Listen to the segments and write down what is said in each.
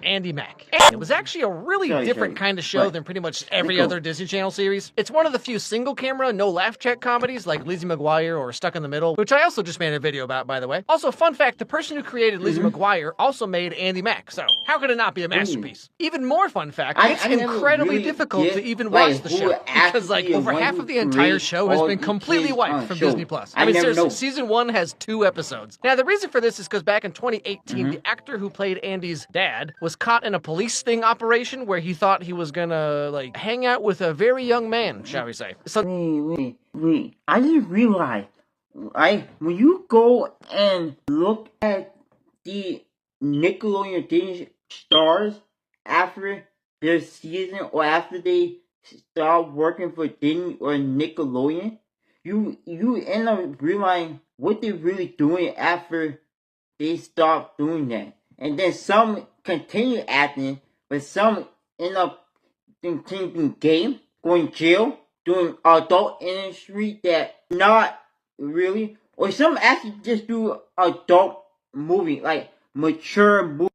Andi Mack. And it was actually a really different kind of show than pretty much every other Disney Channel series. It's one of the few single-camera, no-laugh track comedies like Lizzie McGuire or Stuck in the Middle, which I also just made a video about, by the way. Also, fun fact, the person who created Lizzie McGuire also made Andi Mack, so how could it not be a masterpiece? Even more fun fact, it's incredibly difficult to even watch the show, because like over half of the entire show has been completely wiped from Disney+. I mean, seriously, season 1 has 2 episodes. Now, the reason for this is because back in 2018, the actor who played Andy's dad was caught in a police sting operation where he thought he was gonna, like, hang out with a very young man, shall we say. So Wait. I just realized, when you go and look at the Nickelodeon Disney stars after their season or after they start working for Disney or Nickelodeon, you end up realizing what they're really doing after they stop doing that. And then some continue acting, but some end up thinking gay, going jail, doing adult industry that not really, or some actually just do adult movie, like mature movie.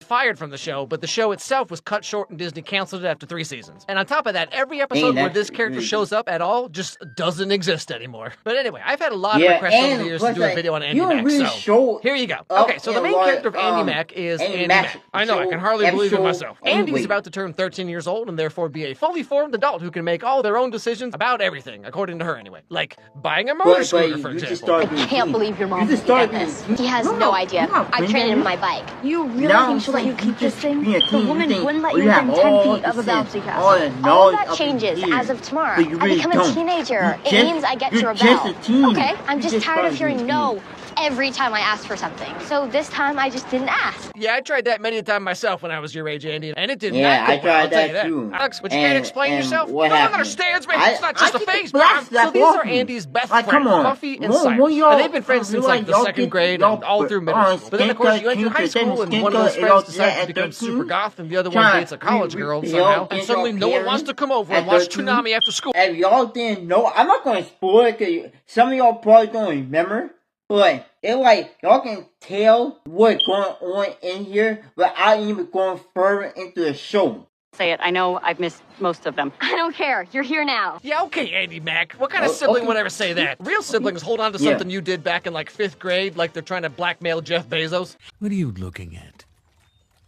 Fired from the show, but the show itself was cut short and Disney canceled it after 3 seasons. And on top of that, every episode where this character shows up at all just doesn't exist anymore. But anyway, I've had a lot of requests over the years to do a video on Andi Mack, so here you go. Okay, so the main character of Andi Mack is Andi Mack. I know, I can hardly believe it myself. Andy's about to turn 13 years old and therefore be a fully formed adult who can make all their own decisions about everything, according to her anyway. Like buying a motor scooter, for example. I can't believe your mom did this. He has no idea. I traded him my bike. You really think she'll let you keep this thing? The woman wouldn't let you within 10 feet of a bouncy castle. All that changes as of tomorrow. I become a teenager. It means I get to rebel. Okay, I'm just tired of hearing no every time I ask for something. So this time I just didn't ask. Yeah, I tried that many a time myself when I was your age, Andy, and it did not go I well, tried I'll tell you that too. Alex, would you care to explain yourself? No one understands me. It's not just a phase, so these are Andy's best friends, Buffy and Cyrus. And they've been friends since like the 2nd grade and all through middle school. But then of course you enter high school and one of those friends decides to become super goth and the other one dates a college girl somehow. And suddenly no one wants to come over and watch Toonami after school. If y'all didn't know, I'm not going to spoil it because some of y'all probably don't remember. But it's like, y'all can tell what's going on in here without even going further into the show. Say it. I know I've missed most of them. I don't care. You're here now. Yeah, okay, Andi Mack. What kind of sibling would ever say that? Real siblings hold on to something you did back in like 5th grade, like they're trying to blackmail Jeff Bezos. What are you looking at?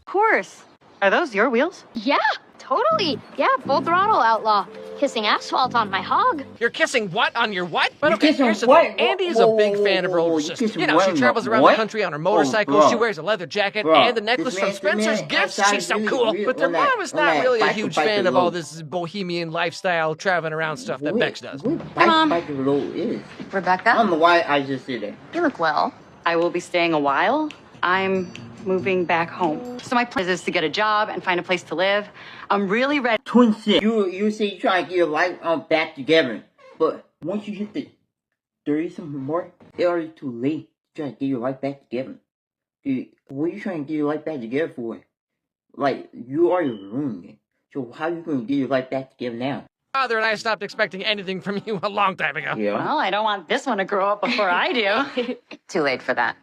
Of course. Are those your wheels? Yeah, totally. Yeah, full throttle, outlaw. Kissing asphalt on my hog. You're kissing what on your what? But okay, here's the thing. Andy is a big fan of her older sister. You know, she travels around the country on her motorcycle, she wears a leather jacket, and the necklace from Spencer's Gifts. She's so cool. But their mom is not really a huge fan of all this bohemian lifestyle, traveling around stuff that Bex does. Mom. Rebecca? I don't know why I just said that. You look well. I will be staying a while. I'm moving back home. So my plan is to get a job and find a place to live. I'm really ready. Twin shit. You say you trying to get your life back together. But once you hit the 30-something mark, it's already too late to try to get your life back together. Dude, what are you trying to get your life back together for? Like, you already ruined it. So how are you going to get your life back together now? Father and I stopped expecting anything from you a long time ago. Yeah. Well, I don't want this one to grow up before I do. Too late for that.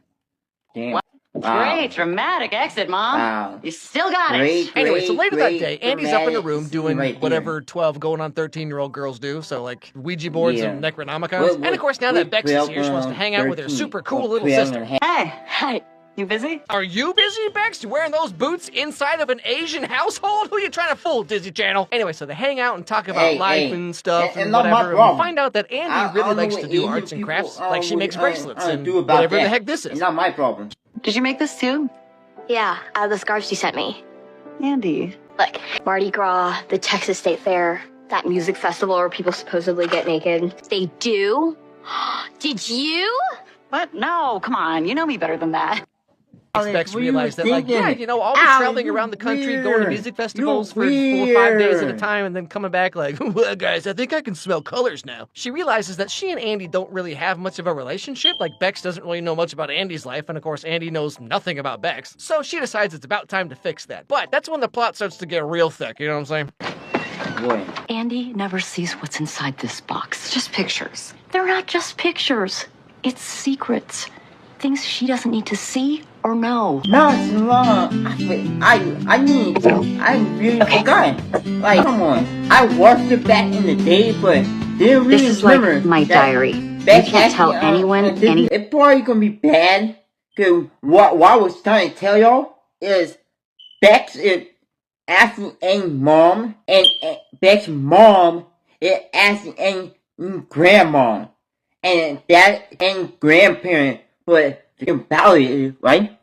Damn. Well, great, dramatic exit, Mom. Wow. You still got it. Anyway, so later that day, Andy's up in a room doing whatever 12 going on 13-year-old girls do, so like Ouija boards and Necronomicons. And of course, now that Bex is here, she wants to hang out with her super cool little sister. Hey, you busy? Are you busy, Bex? You wearing those boots inside of an Asian household? Who are you trying to fool, Disney Channel? Anyway, so they hang out and talk about life and stuff and whatever. And we find out that Andy really likes to do arts and crafts. Like she makes bracelets and whatever the heck this is. It's not my problem. Did you make this too? Yeah, out of the scarves you sent me. Andy. Like, Mardi Gras, the Texas State Fair, that music festival where people supposedly get naked. They do? Did you? What? No, come on. You know me better than that. Bex realized that, like, yeah, you know, all the traveling around the country, going to music festivals for 4 or 5 days at a time, and then coming back like, well, guys, I think I can smell colors now. She realizes that she and Andy don't really have much of a relationship. Like, Bex doesn't really know much about Andy's life, and of course, Andy knows nothing about Bex. So she decides it's about time to fix that. But that's when the plot starts to get real thick, you know what I'm saying? Boy. Andy never sees what's inside this box. Just pictures. They're not just pictures. It's secrets. Things she doesn't need to see or no? No, it's wrong. I really forgot. Like, come on. I watched it back in the day, but didn't really This is remember. like my diary. You can't tell anyone anything. It's probably gonna be bad. Cause what I was trying to tell y'all is Bex is asking Annie's mom, and Bex's mom is asking Annie's grandma, and that and grandparent. But about it, right?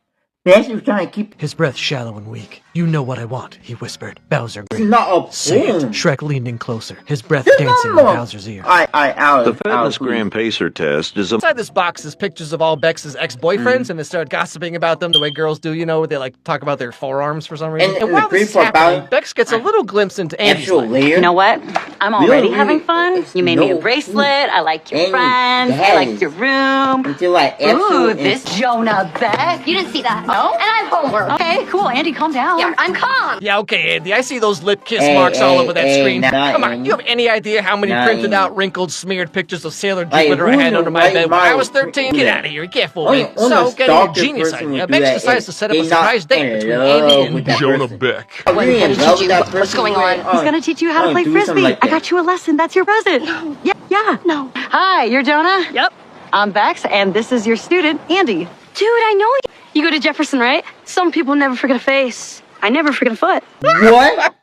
Bex was trying to keep his breath shallow and weak. You know what I want, he whispered. Bowser grinned. It's not a Say it. boom. Shrek leaned in closer, his breath dancing in Bowser's ear. The Fatness Gram Pacer test is a... Inside this box is pictures of all Bex's ex-boyfriends, and they start gossiping about them the way girls do, you know, they like talk about their forearms for some reason. And while this is happening, Bex gets a little glimpse into Andy's life. You know what? I'm already having fun. You made me a bracelet. I like your friends. I like your room. Ooh, this Jonah Beck. You didn't see that. No? And I have homework. Okay, cool. Andy, calm down. Yeah, I'm calm. Yeah, okay, Andy, I see those lip kiss marks all over that screen. Come on, you have any idea how many printed out, wrinkled, smeared pictures of Sailor Jupiter I had under my bed when I was 13? Get out of here, you can't fool me. So, getting a genius idea, Bex decides to set up a surprise date between Andy and Jonah Beck. What did you do? What's going on? He's gonna teach you how to play frisbee. I got you a lesson. That's your present. Yeah. No. Hi, you're Jonah? Yep. I'm Bex, and this is your student, Andy. Dude, I know you. You go to Jefferson, right? Some people never forget a face. I never forget a foot. What?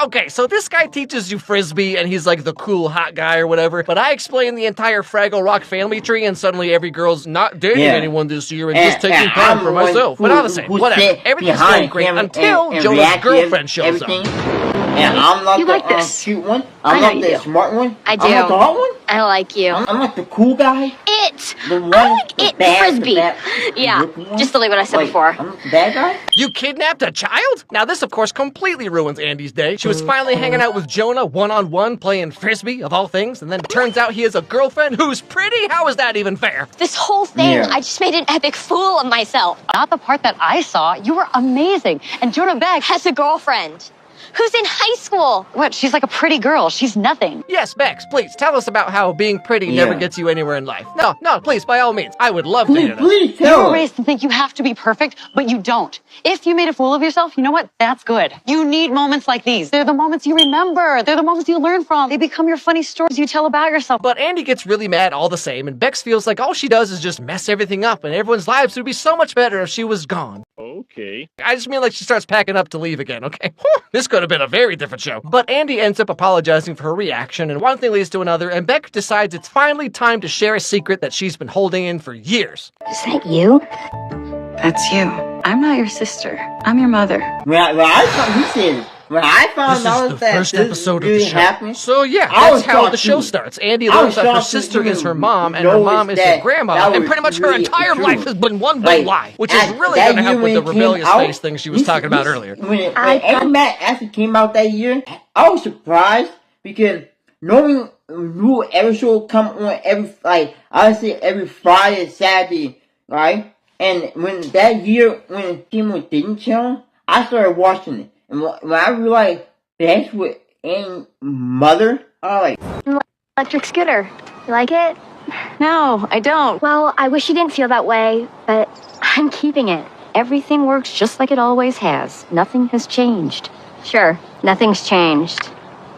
Okay, so this guy teaches you frisbee, and he's like the cool hot guy or whatever, but I explain the entire Fraggle Rock family tree, and suddenly every girl's not dating anyone this year and just taking time for myself. But all the same, whatever. Everything's going great until Jonah's girlfriend shows up. And I'm not the cute one. I'm not the smart one. I do. I'm not the hot one. I like you. I'm not the cool guy. The one, I like it frisbee. Yeah, just delete what I said before. I'm not the bad guy. You kidnapped a child? Now this, of course, completely ruins Andy's day. She was finally hanging out with Jonah one-on-one, playing frisbee, of all things, and then it turns out he has a girlfriend who's pretty? How is that even fair? This whole thing, I just made an epic fool of myself. Not the part that I saw. You were amazing. And Jonah Beck has a girlfriend. Who's in high school? What? She's like a pretty girl. She's nothing. Yes, Bex, please, tell us about how being pretty never gets you anywhere in life. No, please, by all means. I would love to hear that. Please You were raised to think you have to be perfect, but you don't. If you made a fool of yourself, you know what? That's good. You need moments like these. They're the moments you remember. They're the moments you learn from. They become your funny stories you tell about yourself. But Andy gets really mad all the same, and Bex feels like all she does is just mess everything up, and everyone's lives would be so much better if she was gone. Okay. I just mean like she starts packing up to leave again, okay? This could have been a very different show. But Andy ends up apologizing for her reaction, and one thing leads to another, and Beck decides it's finally time to share a secret that she's been holding in for years. Is that you? That's you. I'm not your sister. I'm your mother. When I found out that first this episode really of the show. happened, So yeah, that's how the show starts. Andy learns that her sister is her mom, and her mom is her grandma, and pretty much her entire life has been one big lie, which is really going to help with the rebellious face thing she was talking about earlier. When Andi Mack actually came out that year, I was surprised because knowing Rule every show come on every Friday, Saturday, right? And when that year when it came on Disney Channel, I started watching it. And when I realized that's what Annie's mother, I like Electric scooter. You like it? No, I don't. Well, I wish you didn't feel that way, but I'm keeping it. Everything works just like it always has. Nothing has changed. Sure, nothing's changed.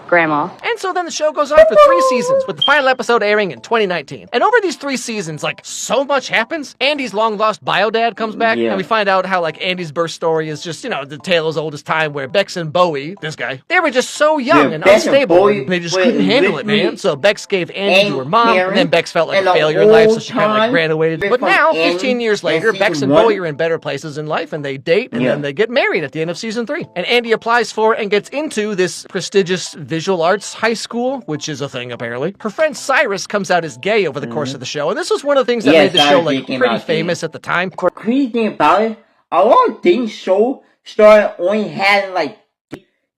Grandma. And so then the show goes on for 3 seasons, with the final episode airing in 2019. And over these 3 seasons, so much happens. Andy's long-lost bio-dad comes back, and we find out how, Andy's birth story is just, the tale as old as time, where Bex and Bowie, this guy, they were just so young and unstable, and they just couldn't handle it, man. So Bex gave Andy to her mom, and then Bex felt like a failure in life, so she kind of ran away. But now, 15 years later, Bex and Bowie are in better places in life, and they date, and then they get married at the end of season 3. And Andy applies for and gets into this prestigious visual arts high school, which is a thing apparently. Her friend Cyrus comes out as gay over the course of the show, and this was one of the things that made the show pretty famous at the time. Crazy thing about it, a lot of things show started only having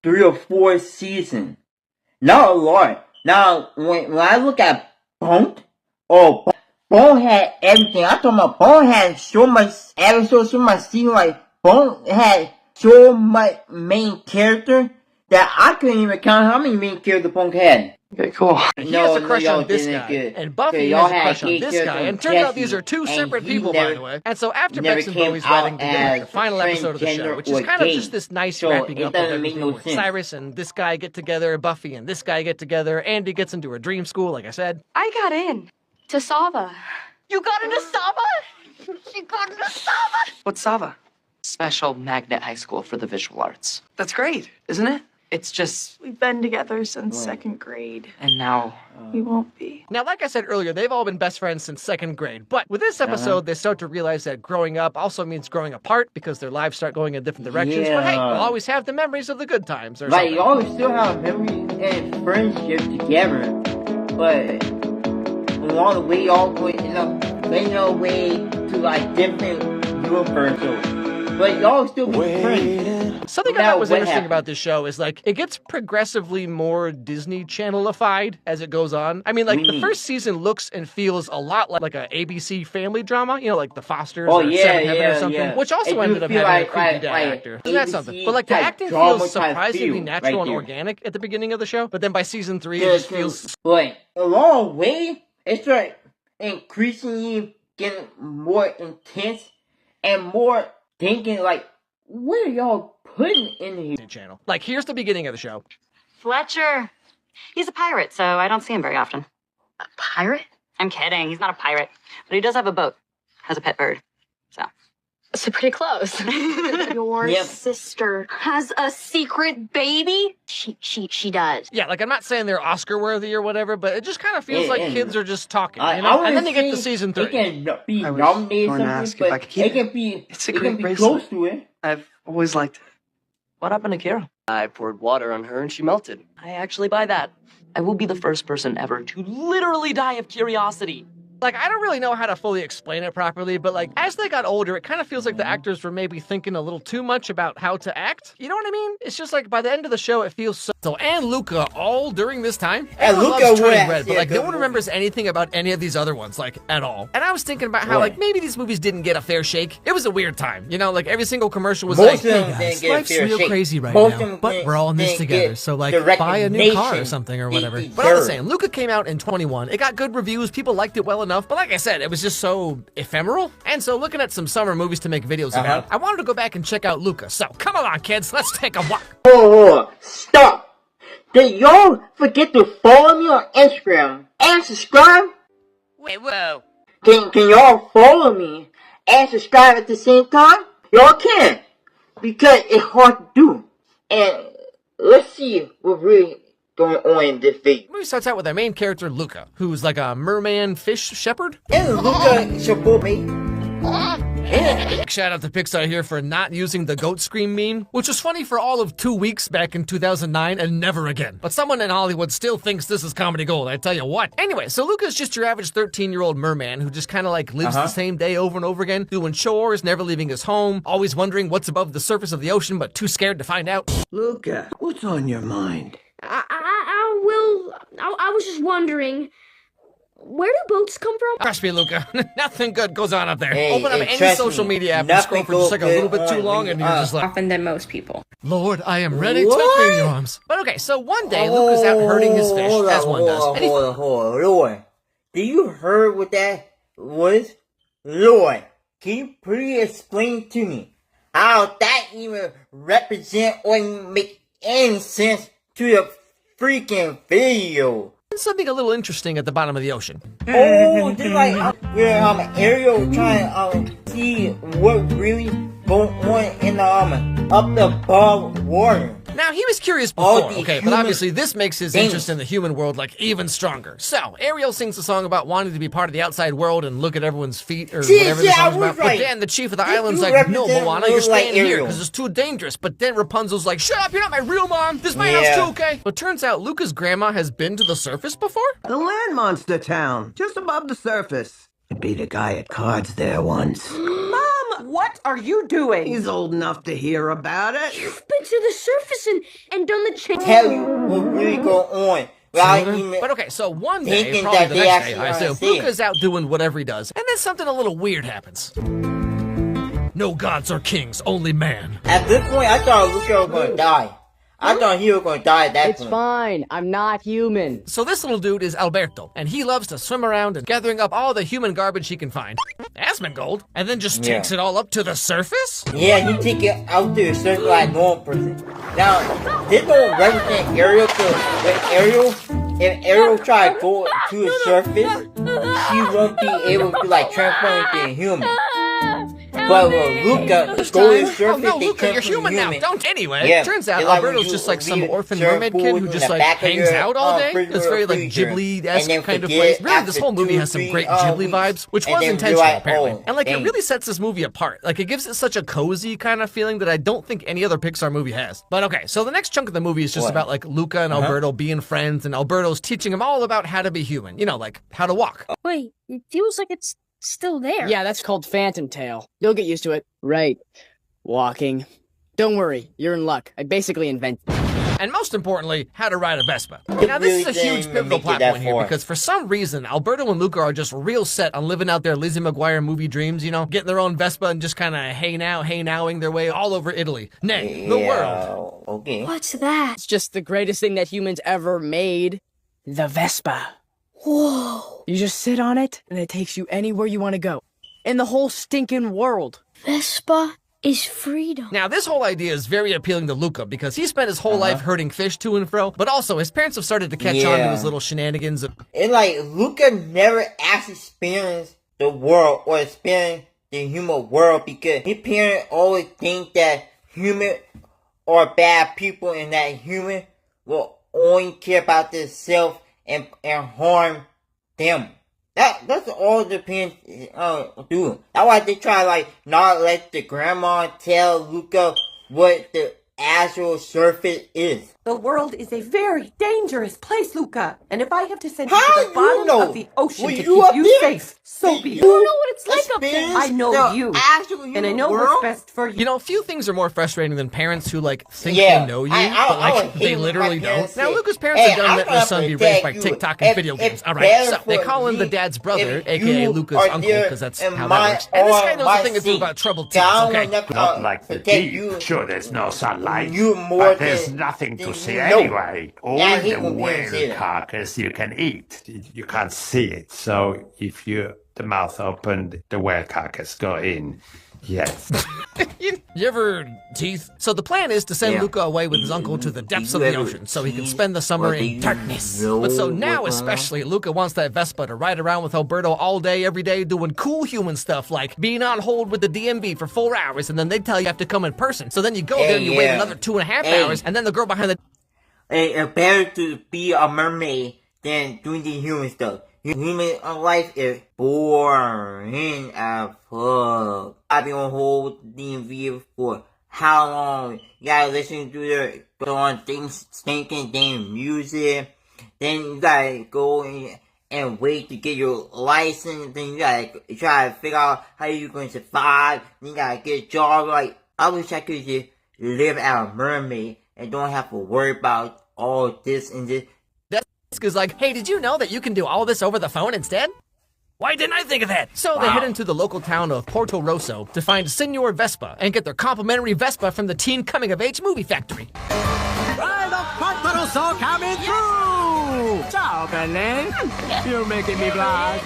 3 or 4 seasons. Not a lot. Now when I look at Bone, Bone had everything. I'm talking about Bone had so much episodes, so much season. Bone had so much main character that I couldn't even count how many main characters Punk had. Okay, cool. He has a crush on this guy, and Buffy has a crush on this guy, and turns out these are two separate people, by the way. And so after Bex and Bowie's wedding together, the final episode of the show, which is kind of just this nice wrapping up of everything where Cyrus and this guy get together, Buffy and this guy get together, Andy gets into her dream school, like I said. I got in to Sava. You got into Sava? She got into Sava? What's Sava? Special magnet high school for the visual arts. That's great, isn't it? It's just... We've been together since 2nd grade. And now... We won't be. Now, like I said earlier, they've all been best friends since 2nd grade. But with this episode, they start to realize that growing up also means growing apart because their lives start going in different directions. But hey, we'll always have the memories of the good times or something. You always still have memories and friendship together. But along the way, y'all going making your way to like different universes. But y'all still be friends. Something I thought was interesting about this show is like it gets progressively more Disney Channel-ified as it goes on. I mean, like the first season looks and feels a lot like a ABC family drama, you know, like The Fosters or Seventh Heaven or something, which also ended up having a creepy dad actor. Isn't that something? But like the acting feels surprisingly natural and organic at the beginning of the show, but then by season 3 it just feels like along the way, it's like increasingly getting more intense and more thinking like, what are y'all putting in the channel? Like, here's the beginning of the show. Fletcher. He's a pirate, so I don't see him very often. A pirate? I'm kidding. He's not a pirate. But he does have a boat. Has a pet bird. So pretty close. Your sister has a secret baby? She does. Yeah, like I'm not saying they're Oscar worthy or whatever, but it just kind of feels like kids are just talking, you know? And then they get to season 3. It can be nominated something, but it can be, it's a great bracelet. Close to it. I've always liked it. What happened to Kira? I poured water on her and she melted. I actually buy that. I will be the first person ever to literally die of curiosity. Like, I don't really know how to fully explain it properly, but like, as they got older, it kind of feels like the actors were maybe thinking a little too much about how to act. You know what I mean? It's just like, by the end of the show, it feels so... And Luca, all during this time, everyone loves Turning Red, but like, no one remembers anything about any of these other ones, like, at all. And I was thinking about how, like, maybe these movies didn't get a fair shake. It was a weird time, you know? Like, every single commercial was like, hey guys, life's real crazy right now, but we're all in this together, so like, buy a new car or something or whatever. But I was saying, Luca came out in 21. It got good reviews, people liked it well enough, but like I said, it was just so ephemeral. And so looking at some summer movies to make videos about, I wanted to go back and check out Luca. So come along, kids, let's take a walk. Oh, stop! Did y'all forget to follow me on Instagram and subscribe? Wait, whoa. Can y'all follow me and subscribe at the same time? Y'all can, because it's hard to do. And let's see what really going on in this video. The movie starts out with our main character, Luca, who's like a merman fish shepherd. And Luca support me. Shout out to Pixar here for not using the goat scream meme, which was funny for all of 2 weeks back in 2009 and never again. But someone in Hollywood still thinks this is comedy gold, I tell you what. Anyway, so Luca's just your average 13-year-old merman who just kind of like lives the same day over and over again, doing chores, never leaving his home, always wondering what's above the surface of the ocean but too scared to find out. Luca, what's on your mind? I was just wondering, where do boats come from? Trust me, Luca, nothing good goes on up there. Hey, Open up any social media app and scroll for just like a little bit too long and you're just like... Often than most people. Lord, I am ready to open your arms. But okay, so one day, Luca's out herding his fish, as one does. Hold on, Lord. Did you hear what that was? Lord, can you please explain to me how that even represent or make any sense to the freaking video? Something a little interesting at the bottom of the ocean. Oh, just like where Ariel trying to see what really going on in up above water. Now, he was curious before, okay, but obviously this makes his interest in the human world, like, even stronger. So, Ariel sings a song about wanting to be part of the outside world and look at everyone's feet, or whatever the song's about. But then the chief of the island's like, no, Moana, you're staying here, because it's too dangerous. But then Rapunzel's like, shut up, you're not my real mom. This is my house too, okay? But turns out Luca's grandma has been to the surface before? The land monster town, just above the surface. I beat a guy at cards there once. What are you doing? He's old enough to hear about it. You've been to the surface and done the change. Tell you what really going on. But okay, so one day, probably the next day, I assume, Luca's out doing whatever he does, and then something a little weird happens. No gods or kings, only man. At this point, I thought Luca was gonna die. I thought he was gonna die at that It's point. fine. I'm not human. So this little dude is Alberto, and he loves to swim around and gathering up all the human garbage he can find. Asmongold, and then just takes it all up to the surface? Yeah, he take it out to the surface like a normal person. Now, this don't represent Ariel, if Ariel try to go to the surface, she won't be able to like transform into a human. But when Luca go to the surface, Luca, you're human now. Don't. Anyway, turns out Alberto's just like some orphan mermaid kid who just like hangs out all day. It's very like Ghibli-esque kind of place. Really, this whole movie has some great Ghibli vibes, which was intentional apparently. And like it really sets this movie apart. Like it gives it such a cozy kind of feeling that I don't think any other Pixar movie has. But okay, so the next chunk of the movie is just about like Luca and Alberto being friends, and Alberto's teaching him all about how to be human. You know, like how to walk. Wait, it feels like it's still there. Yeah, that's called Phantom Tail. You'll get used to it. Right. Walking. Don't worry, you're in luck. I basically invented it. And most importantly, how to ride a Vespa. Now this is a huge pivotal plot point here because for some reason, Alberto and Luca are just real set on living out their Lizzie McGuire movie dreams, you know, getting their own Vespa and just kind of hey-nowing their way all over Italy. Nay, the world. Okay. What's that? It's just the greatest thing that humans ever made. The Vespa. Whoa. You just sit on it, and it takes you anywhere you want to go. In the whole stinking world. Vespa is freedom. Now, this whole idea is very appealing to Luca because he spent his whole life herding fish to and fro, but also his parents have started to catch on to his little shenanigans. And like, Luca never actually experienced the world or experienced the human world because his parents always think that human are bad people and that human will only care about themselves and harm them. That's all the parents do. That's why they try like not let the grandma tell Luca what the actual surface is. The world is a very dangerous place, Luca. And if I have to send you to the bottom of the ocean to keep you safe, so be it. You don't know what it's like up there. I know you. And I know what's best for you. You know, few things are more frustrating than parents who like think they know you, but like they literally don't. Now, Luca's parents are done letting their son be raised by TikTok and video games. Alright, so they call him the dad's brother, aka Luca's uncle, because that's how that works. And this guy knows a thing or two about troubled teens, okay? Not like the deep. Sure, there's no sunlight, but there's nothing to see anyway. Only the whale carcass you can eat. You can't see it, so if the mouth opened, the whale carcass go in. Yes. You ever teeth? So the plan is to send Luca away with his uncle to the depths of the ocean so he can spend the summer in darkness. But so now especially, Luca wants that Vespa to ride around with Alberto all day, every day, doing cool human stuff like being on hold with the DMV for 4 hours and then they tell you have to come in person. So then you go there and you wait another 2.5 hours and then the girl behind the... It's better to be a mermaid than doing the human stuff. Human life is boring as fuck. I've been on hold with DMV for how long? You gotta listen to their stinking damn music. Then you gotta go and wait to get your license. Then you gotta try to figure out how you're going to survive. Then you gotta get a job. Like, I wish I could just live as a mermaid and don't have to worry about all this and this. Is like, hey, did you know that you can do all this over the phone instead? Why didn't I think of that? So they head into the local town of Porto Rosso to find Signor Vespa and get their complimentary Vespa from the Teen Coming of Age movie factory. Ride of Porto Rosso coming through! Ciao, Belen. You're making me blush.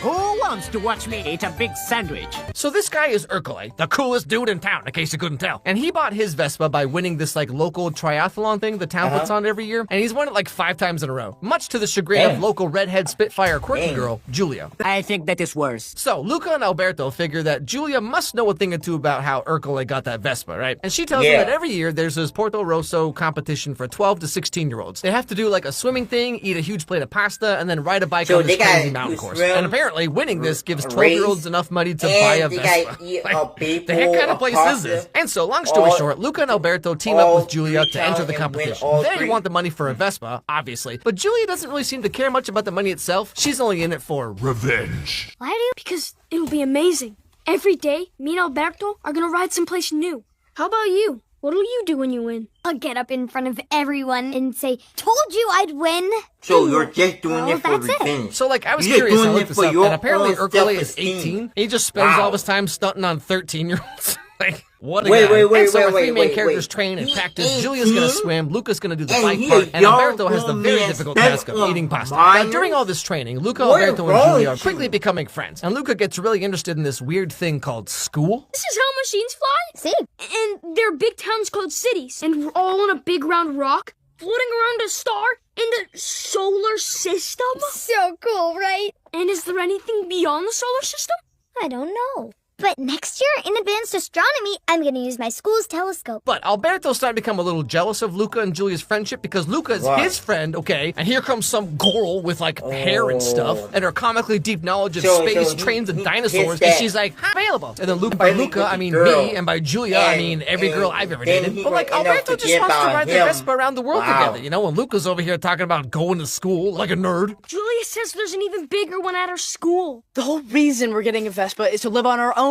Who wants to watch me eat a big sandwich? So this guy is Ercole, the coolest dude in town, in case you couldn't tell. And he bought his Vespa by winning this like local triathlon thing the town puts on every year. And he's won it like 5 times in a row, much to the chagrin of local redhead Spitfire quirky girl, Julia. I think that is worse. So Luca and Alberto figure that Julia must know a thing or two about how Ercole got that Vespa, right? And she tells him that every year there's this Porto Rosso competition for 12 to 16-year-olds. They have to do like a swimming thing, eat a huge plate of pasta, and then ride a bike on this crazy mountain course. And apparently winning this gives 12-year-olds enough money to buy a Vespa. Like, the heck kind of place is this? And so, long story short, Luca and Alberto team up with Julia to enter the competition. They want the money for a Vespa, obviously, but Julia doesn't really seem to care much about the money itself. She's only in it for revenge. Why do? Because it'll be amazing. Every day, me and Alberto are gonna ride someplace new. How about you? What'll you do when you win? I'll get up in front of everyone and say, told you I'd win. So you're just doing it for revenge. So like, I was curious, I looked this up, and apparently Ercole is 18. He just spends all of his time stunting on 13-year-olds. Like, What a guy. And so our three main characters train and practice. Julia's gonna swim, Luca's gonna do the bike part, and Alberto has the very difficult task of eating pasta. Now, during all this training, Luca, Alberto, and Julia are quickly becoming friends, and Luca gets really interested in this weird thing called school. This is how machines fly? See? And they're big towns called cities, and we're all on a big round rock, floating around a star in the solar system. So cool, right? And is there anything beyond the solar system? I don't know. But next year, in advanced astronomy, I'm going to use my school's telescope. But Alberto's starting to become a little jealous of Luca and Julia's friendship because Luca is his friend, okay? And here comes some girl with, like, hair and stuff, and her comically deep knowledge of space, trains, and dinosaurs, and she's like, available. And then by Luca, I mean me, and by Julia, I mean every girl I've ever dated. But, like, Alberto just wants to ride the Vespa around the world together, you know? And Luca's over here talking about going to school like a nerd. Julia says there's an even bigger one at her school. The whole reason we're getting a Vespa is to live on our own.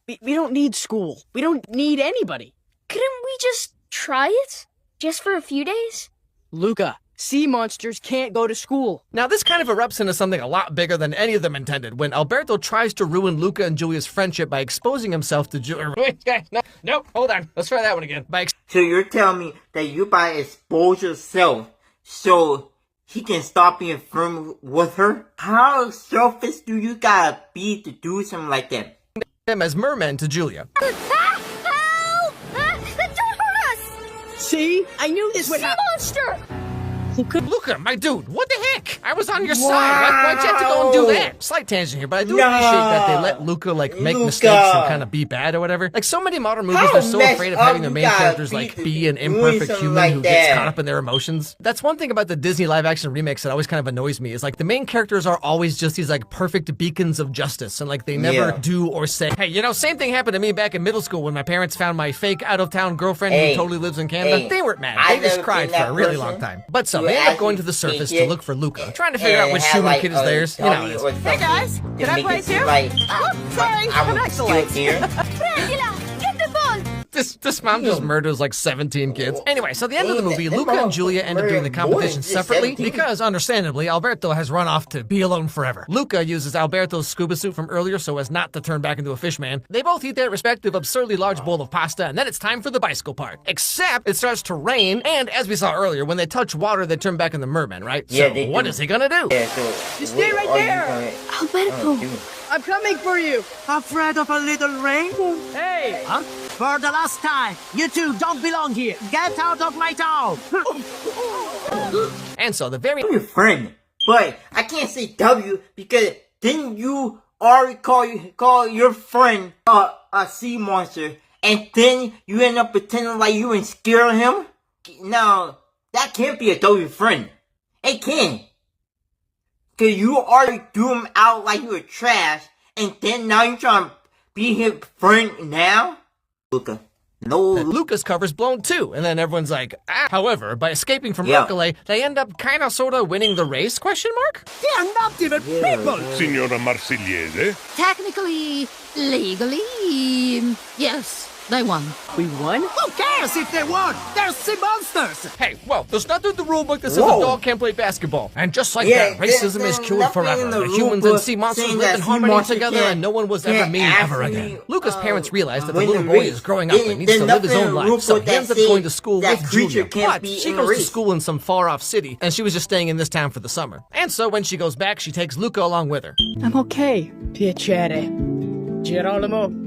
We don't need school. We don't need anybody. Couldn't we just try it? Just for a few days? Luca, sea monsters can't go to school. Now, this kind of erupts into something a lot bigger than any of them intended when Alberto tries to ruin Luca and Julia's friendship by exposing himself to Julia. Wait, no, hold on. Let's try that one again. So you're telling me that you by expose yourself so he can stop being friends with her? How selfish do you gotta be to do something like that? Him as mermen to Julia. Help! Don't hurt us! See? I knew this would happen. Monster! Luca, my dude, what the heck? I was on your side. Why'd you have to go and do that? Slight tangent here, but I do appreciate that they let Luca, like, make mistakes and kind of be bad or whatever. Like, so many modern movies, they're so afraid of having their main characters, like, be an imperfect human who gets caught up in their emotions. That's one thing about the Disney live-action remakes that always kind of annoys me, is, like, the main characters are always just these, like, perfect beacons of justice, and, like, they never do or say, hey, you know, same thing happened to me back in middle school when my parents found my fake out-of-town girlfriend who totally lives in Canada. They weren't mad. They just cried for a really long time. But so, they end up going to the surface to look for Luca, trying to figure out which human kid is theirs. You know how it is. Hey guys, can I play too? Oh, sorry, I'm excellent. Frangela, get the ball! This mom just murders like 17 kids. Anyway, so the end of the movie, Luca and Julia end up doing the competition separately because, understandably, Alberto has run off to be alone forever. Luca uses Alberto's scuba suit from earlier so as not to turn back into a fish man. They both eat their respective absurdly large bowl of pasta, and then it's time for the bicycle part. Except it starts to rain, and as we saw earlier, when they touch water, they turn back into mermen, right? So what is he gonna do? Just stay right there! Alberto! I'm coming for you! Afraid of a little rain? Hey! Huh? For the last time, you two don't belong here. Get out of my town! And so the very... I'm your friend, but I can't say W because didn't you already call your friend a sea monster, and then you end up pretending like you ain't scared of him? Now, that can't be a W friend. It can. Cause you already threw him out like you were trash, and then now you're trying to be his friend now? Luca. No. Luca's cover's blown too, and then everyone's like, ah. However, by escaping from Rockaway, they end up kinda sorta winning the race, question mark? They are not even people! Signora Marsigliese? Technically, legally, yes. They won. We won? Who cares if they won? They're sea monsters! Hey, well, there's nothing in the rulebook that says a dog can't play basketball. And just like that, racism is cured forever. The humans and sea monsters live in harmony together, and no one was ever mean ever again. Luca's parents realized that the little boy is growing up and needs to live his own life, so he ends up going to school with Julia. But she goes to school in some far-off city, and she was just staying in this town for the summer. And so when she goes back, she takes Luca along with her. I'm okay. Piacere. Girolamo.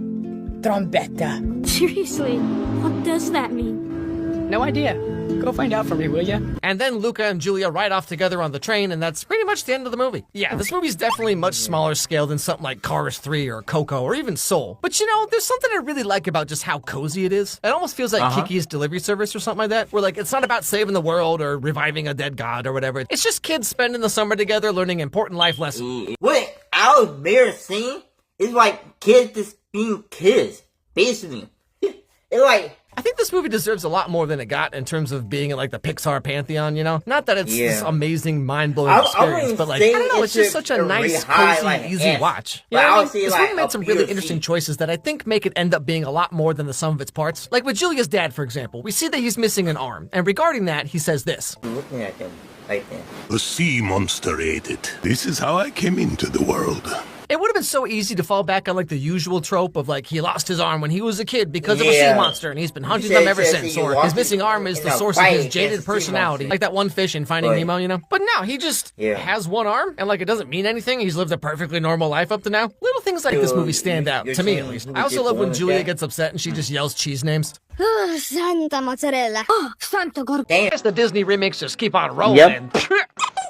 Trombetta. Seriously, what does that mean? No idea. Go find out for me, will ya? And then Luca and Julia ride off together on the train, and that's pretty much the end of the movie. Yeah, this movie's definitely much smaller scale than something like Cars 3 or Coco or even Soul. But you know, there's something I really like about just how cozy it is. It almost feels like Kiki's Delivery Service or something like that, where like it's not about saving the world or reviving a dead god or whatever. It's just kids spending the summer together learning important life lessons. What Alice Bear saying is like kids just being kids, basically. It's like, I think this movie deserves a lot more than it got in terms of being in like the Pixar pantheon, you know? Not that it's this amazing, mind-blowing experience, but like, I don't know, it's just such a nice, cozy, easy watch. You know what I mean? This movie made some really interesting choices that I think make it end up being a lot more than the sum of its parts. Like with Julia's dad, for example, we see that he's missing an arm, and regarding that, he says this. Looking at him right there. The sea monster ate it. This is how I came into the world. It would have been so easy to fall back on like the usual trope of like he lost his arm when he was a kid because of a sea monster and he's been hunting them ever since, or his missing arm is the source of his jaded personality, like that one fish in Finding Nemo, you know? But no, he just has one arm and like it doesn't mean anything. He's lived a perfectly normal life up to now. Little things like this movie stand out, to me at least. I also love when Julia gets upset and she just yells cheese names. Oh, Santa mozzarella. Oh, Santa Gorgonzola. I guess the Disney remakes just keep on rolling.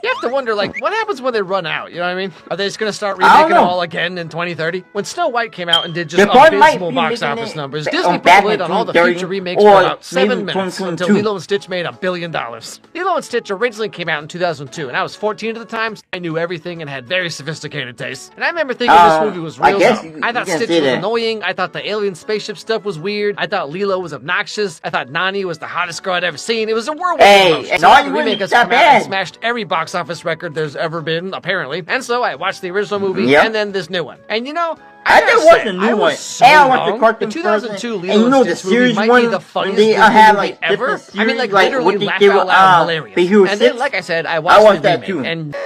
You have to wonder, like, what happens when they run out? You know what I mean? Are they just going to start remaking them all again in 2030? When Snow White came out and did just abysmal box office numbers, Disney put on all the future remakes for about 7 minutes until Lilo and Stitch made $1 billion. Lilo and Stitch originally came out in 2002, and I was 14 at the time, so I knew everything and had very sophisticated tastes. And I remember thinking this movie was real dumb. I thought Stitch was annoying. I thought the alien spaceship stuff was weird. I thought Lilo was obnoxious. I thought Nani was the hottest girl I'd ever seen. It was a whirlwind of emotions. So the remake has come out and smashed every box office record there's ever been, apparently. And so I watched the original movie and then this new one. And you know, I did watch the new one. So and I watched the cartoon. The 2002 Lilo and Stitch movie might be the funniest movie ever. I mean, like literally laugh out loud, hilarious. And then, like I said, I watched the remake. And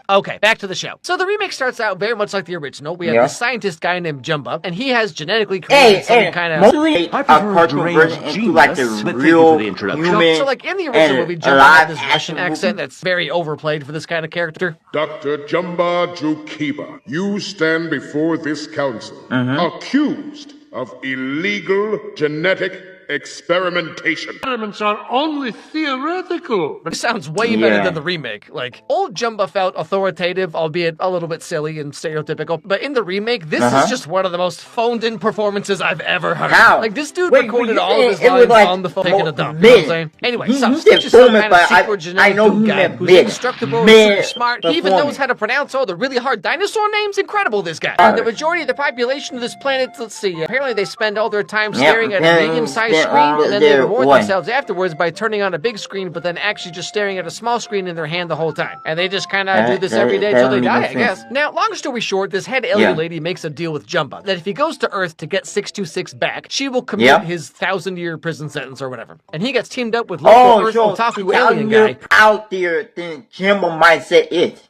okay, back to the show. So the remake starts out very much like the original. We have this scientist guy named Jumba, and he has genetically created some kind of... Mostly a cartoon version into like the real human. So like in the original movie, Jumba had this Russian accent that's very overplayed for this kind of character. Dr. Jumba Jukiba, you stand before this council accused of illegal genetic experimentation. Experiments are only theoretical. But it sounds way better than the remake. Like, old Jumba felt authoritative, albeit a little bit silly and stereotypical. But in the remake, this is just one of the most phoned-in performances I've ever heard. Like, this dude recorded all of his lines on the phone taking a dump. You know what I'm saying? Anyway, so Stitch is some kind of secret genetic guy who's indestructible, super smart. He even knows how to pronounce all the really hard dinosaur names. Incredible, this guy. And the majority of the population of this planet, let's see, apparently they spend all their time staring at a medium-sized screen, and then they reward themselves afterwards by turning on a big screen, but then actually just staring at a small screen in their hand the whole time. And they just kind of do this every day till they die, I guess. Now, long story short, this head alien lady makes a deal with Jumba that if he goes to Earth to get 626 back, she will commit his 1,000-year prison sentence or whatever. And he gets teamed up with local Earth otaku alien guy. Out there, then Jumba might say it.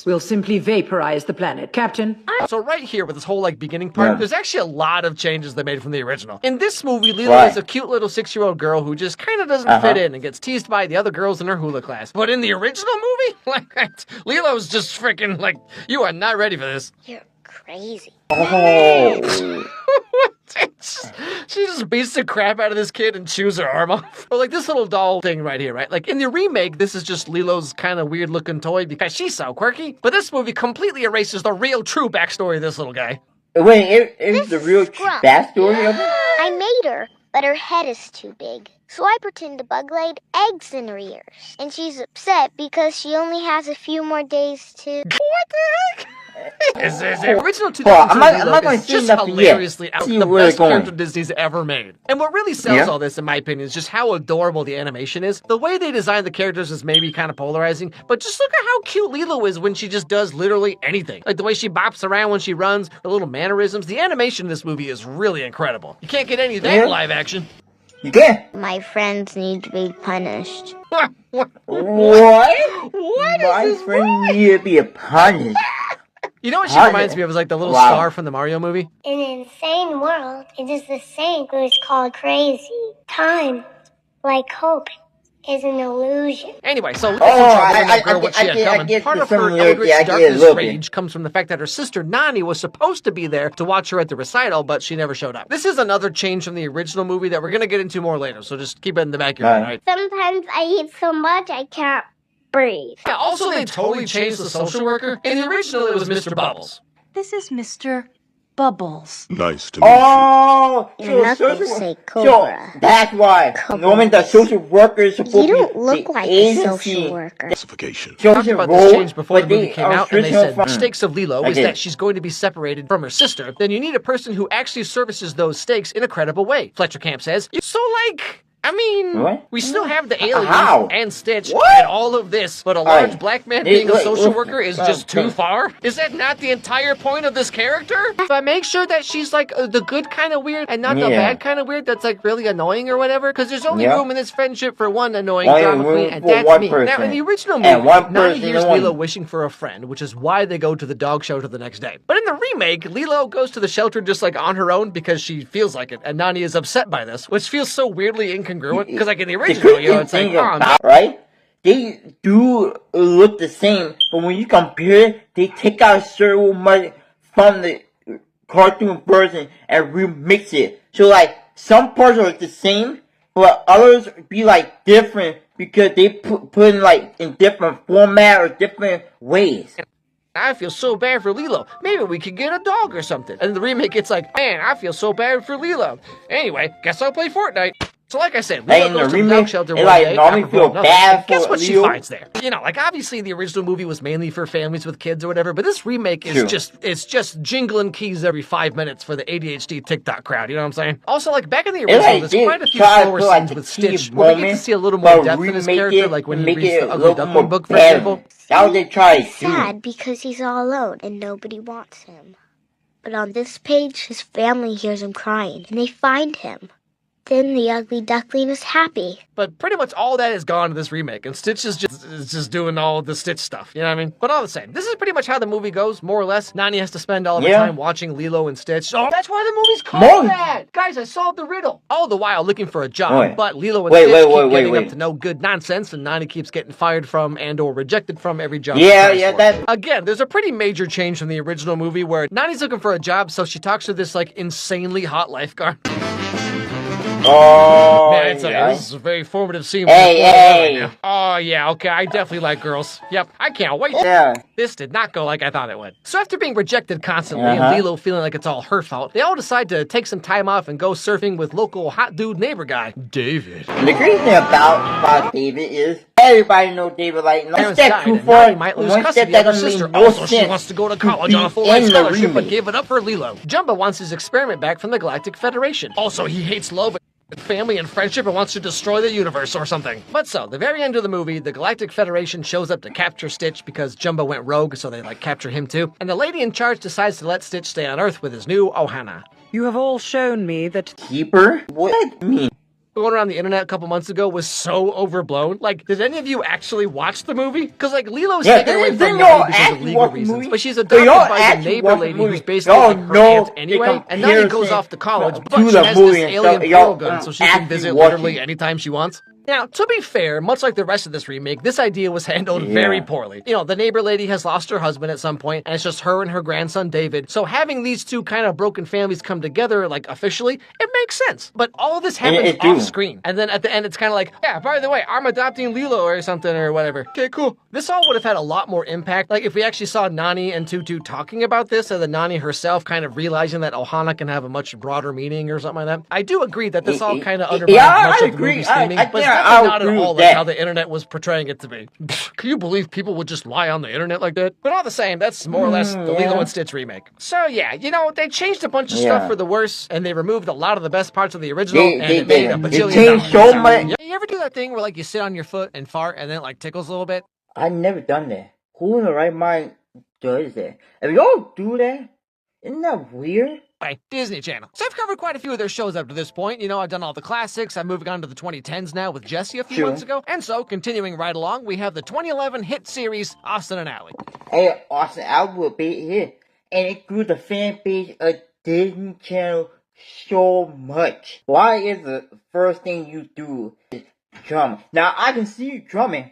We'll simply vaporize the planet, Captain. So right here with this whole like beginning part, there's actually a lot of changes they made from the original. In this movie, Lilo is a cute little 6-year-old girl who just kind of doesn't fit in and gets teased by the other girls in her hula class. But in the original movie, like Lilo's just freaking like, you are not ready for this. You're crazy. She just beats the crap out of this kid and chews her arm off. Or like this little doll thing right here, right? Like in the remake, this is just Lilo's kind of weird looking toy because she's so quirky. But this movie completely erases the real true backstory of this little guy. Wait, is the real backstory of it? I made her, but her head is too big. So I pretend the bug laid eggs in her ears. And she's upset because she only has a few more days to... What the heck? Is the original 2002 Lilo is just hilariously out the best character Disney's ever made. And what really sells all this, in my opinion, is just how adorable the animation is. The way they design the characters is maybe kind of polarizing, but just look at how cute Lilo is when she just does literally anything. Like the way she bops around when she runs, her little mannerisms. The animation in this movie is really incredible. You can't get any of that in live action. You can. My friends need to be punished. What? My friends need to be punished. You know what she reminds me of is like the little star from the Mario movie? In an insane world, it is the same who's called crazy. Time, like hope, is an illusion. Anyway, so what she had coming. Part of her eldritch darkness rage comes from the fact that her sister Nani was supposed to be there to watch her at the recital, but she never showed up. This is another change from the original movie that we're going to get into more later, so just keep it in the back of your mind, right? Sometimes I eat so much I can't breathe. Yeah, also they totally changed the social worker. In the original, it was Mr. Bubbles. This is Mr. Bubbles. Nice to meet you. You're not going to say Cobra. So that's why. Normally the social worker is supposed to be... You don't look like a social worker. We talked about this change before the movie came out, and they said the stakes of Lilo is that she's going to be separated from her sister. Then you need a person who actually services those stakes in a credible way. Fletcher Camp says. So like... I mean, What? we still have the aliens How? and Stitch What? and all of this, but a large black man being a social worker is just too far? Is that not the entire point of this character? If I make sure that she's like the good kind of weird and not the bad kind of weird that's like really annoying or whatever, because there's only room in this friendship for one annoying drama queen, and that's me. Now, in the original movie, Nani hears Lilo wishing for a friend, which is why they go to the dog shelter the next day. But in the remake, Lilo goes to the shelter just like on her own because she feels like it, and Nani is upset by this, which feels so weirdly incongruent, because like in the original, you know, it's like, right? They do look the same, but when you compare it, they take out so much from the cartoon version and remix it. So like, some parts are the same, but others be like different because they put in like in different format or different ways. I feel so bad for Lilo. Maybe we could get a dog or something. And the remake, it's like, man, I feel so bad for Lilo. Anyway, guess I'll play Fortnite. So like I said, Lilo goes to the dog shelter one day. Guess what she finds there? You know, like obviously the original movie was mainly for families with kids or whatever, but this remake is just jingling keys every 5 minutes for the ADHD TikTok crowd. You know what I'm saying? Also, like back in the original, there's quite a few slower scenes with Stitch where we get to see a little more depth in his character, like when he reads the Ugly Duckling book, for example. How they try He's sad because he's all alone and nobody wants him. But on this page, his family hears him crying and they find him. Then the ugly duckling is happy. But pretty much all that is gone in this remake, and Stitch is just doing all the Stitch stuff, you know what I mean? But all the same, this is pretty much how the movie goes, more or less. Nani has to spend all of her time watching Lilo and Stitch. So that's why the movie's called that! Guys, I solved the riddle. All the while looking for a job, but Lilo and Stitch keep getting up to no good nonsense, and Nani keeps getting fired from and or rejected from every job. Again, there's a pretty major change from the original movie where Nani's looking for a job, so she talks to this like insanely hot lifeguard. Oh, man, this is a very formative scene. Hey. Oh, yeah, okay, I definitely like girls. Yep, I can't wait. This did not go like I thought it would. So after being rejected constantly and Lilo feeling like it's all her fault, they all decide to take some time off and go surfing with local hot dude neighbor guy, David. And the great thing about David is everybody knows David. Like, no step too far, he might lose custody of her sister. Also, she wants to go to college on a full-ride scholarship, but gave it up for Lilo. Jumbo wants his experiment back from the Galactic Federation. Also, he hates love, family, and friendship, and wants to destroy the universe or something. But so, the very end of the movie, the Galactic Federation shows up to capture Stitch because Jumbo went rogue, so they like capture him too. And the lady in charge decides to let Stitch stay on Earth with his new Ohana. You have all shown me that... Keeper? What does that mean? Going around the internet a couple months ago was so overblown. Like, did any of you actually watch the movie? Because, like, Lilo's taken away from Nani because of legal reasons, but she's adopted by the neighbor lady who's basically like her aunt anyway, and Nani goes off to college, but she has this alien portal gun, so she can visit literally anytime she wants. Now, to be fair, much like the rest of this remake, this idea was handled very poorly. You know, the neighbor lady has lost her husband at some point, and it's just her and her grandson, David. So having these two kind of broken families come together, like, officially, it makes sense. But all of this happens off-screen. And then at the end, it's kind of like, yeah, by the way, I'm adopting Lilo or something or whatever. Okay, cool. This all would have had a lot more impact. Like, if we actually saw Nani and Tutu talking about this, and then Nani herself kind of realizing that Ohana can have a much broader meaning or something like that. I do agree that this all kind of undermines much of the movie's theming, but not at all like how the internet was portraying it to be. Can you believe people would just lie on the internet like that? But all the same, that's more or less the Lilo and Stitch remake. So yeah, you know, they changed a bunch of stuff for the worse, and they removed a lot of the best parts of the original, and it made a bajillion dollars. So much. You ever do that thing where like you sit on your foot and fart, and then it like tickles a little bit? I've never done that. Who in the right mind does that? If y'all do that, isn't that weird? By Disney Channel. So I've covered quite a few of their shows up to this point. You know, I've done all the classics. I'm moving on to the 2010s now with Jesse a few months ago. And so, continuing right along, we have the 2011 hit series, Austin and Ally. Hey, Austin and Ally will be here. And it grew the fan base of Disney Channel so much. Why is the first thing you do is drum? Now, I can see you drumming,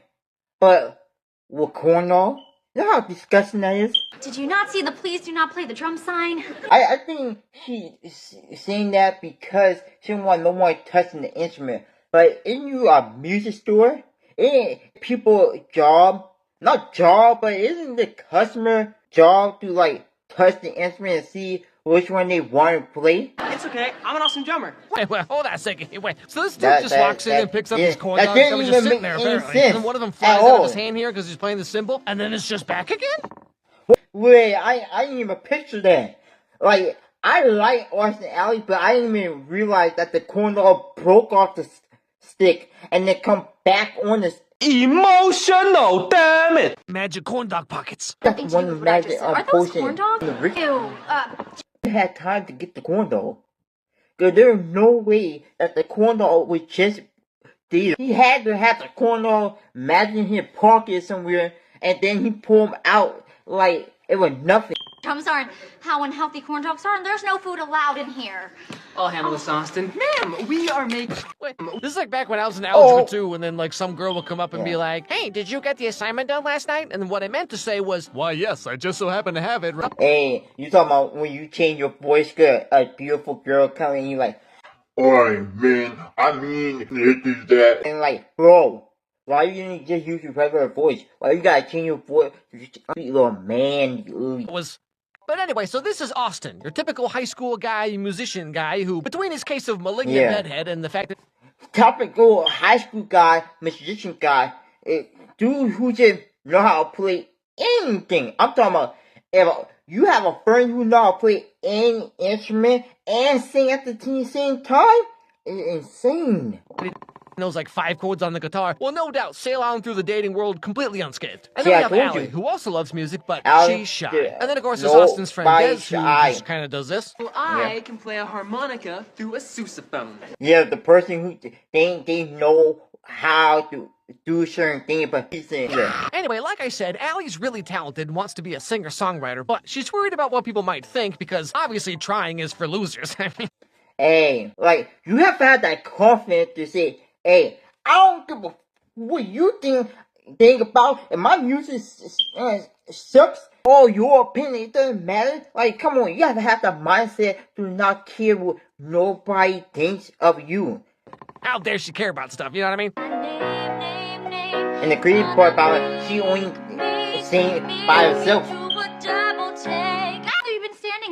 but with cornball? You know how disgusting that is? Did you not see the please do not play the drum sign? I think she's saying that because she didn't want no one touching the instrument. But isn't you a music store? Isn't people job? Not job, but isn't the customer job to like touch the instrument and see which one they want to play? It's okay. I'm an awesome drummer. Wait, hold on a second. Wait, so this dude just walks in and picks up his coin dogs that was just sitting there apparently. And then one of them flies out of his hand here because he's playing the cymbal, and then it's just back again? Wait, I didn't even picture that. Like, I like Austin Ally, but I didn't even realize that the corn dog broke off the stick and then come back on the emotional, damn it! Magic corn dog pockets. That's one magic Are those potion. corn dogs? Ew. You had time to get the corn dog. Cause there's no way that the corn dog was just there. He had to have the corn dog magic in his pocket somewhere, and then he pulled him out like it was nothing. Chums aren't how unhealthy corn dogs are, and there's no food allowed in here. I'll handle this, Austin. Ma'am, we are making... Wait, this is like back when I was in algebra 2, and then like some girl would come up and be like, "Hey, did you get the assignment done last night?" And what I meant to say was, "Why, yes, I just so happen to have it." Hey, you talking about when you change your voice, get a beautiful girl coming, and you like, "Alright, man, I mean, it is that." And like, bro, why you didn't just use your regular voice? Why you gotta change your voice? You little man, you. But anyway, so this is Austin, your typical high school guy, musician guy, who, between his case of malignant bedhead and the fact that... Typical high school guy, musician guy, dude who just know how to play anything. I'm talking about, if you have a friend who know how to play any instrument and sing at the same time, it's insane. Knows like 5 chords on the guitar, will no doubt sail on through the dating world completely unscathed. And then we have Allie, who also loves music, but she's shy. And then of course there's Austin's friend Des, who just kind of does this. Well, I can play a harmonica through a sousaphone. Yeah, the person who they know how to do certain things, but he's saying Anyway, like I said, Allie's really talented and wants to be a singer-songwriter, but she's worried about what people might think because obviously trying is for losers. Hey, like, you have to have that confidence to say, "Hey, I don't give a what you think about, if my music sucks, or your opinion, it doesn't matter." Like, come on, you have to have the mindset to not care what nobody thinks of you. How dare she care about stuff, you know what I mean? And the crazy part about it, she only sings by herself.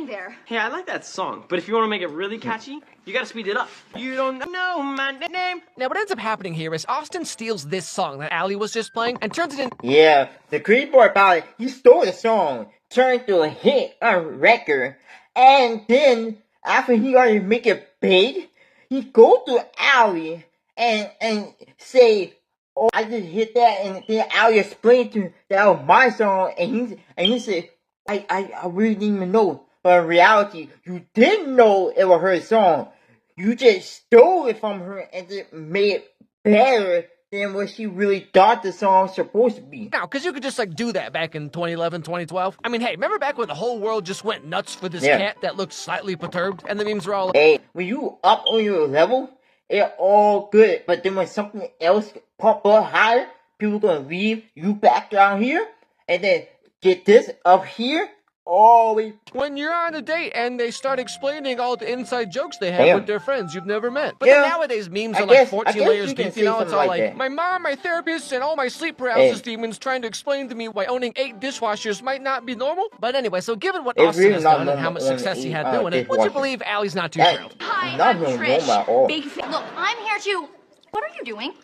There. Hey, I like that song, but if you want to make it really catchy, you gotta speed it up. You don't know my name. Now, what ends up happening here is Austin steals this song that Allie was just playing and turns it in. Yeah, the crazy part about it, he stole the song, turned it to a hit, a record, and then after he already make it big, he go to Allie and say, "Oh, I just hit that," and then Allie explained to him that was my song, and he said, I really didn't even know. But in reality, you didn't know it was her song. You just stole it from her and just made it better than what she really thought the song was supposed to be. Now, because you could just like do that back in 2011, 2012. I mean, hey, remember back when the whole world just went nuts for this cat that looked slightly perturbed? And the memes were all like, "Hey, when you up on your level, it's all good. But then when something else pop up higher, people gonna leave you back down here and then get this up here." Always. When you're on a date and they start explaining all the inside jokes they have with their friends you've never met. But then nowadays memes are like 14 layers deep, you know? It's all like, my mom, my therapist, and all my sleep paralysis demons trying to explain to me why owning 8 dishwashers might not be normal. But anyway, so given what Austin has done and how much success he had doing it, would you believe Allie's not too thrilled? Hi, I'm Trish. Big fan. Look, I'm here to... What are you doing?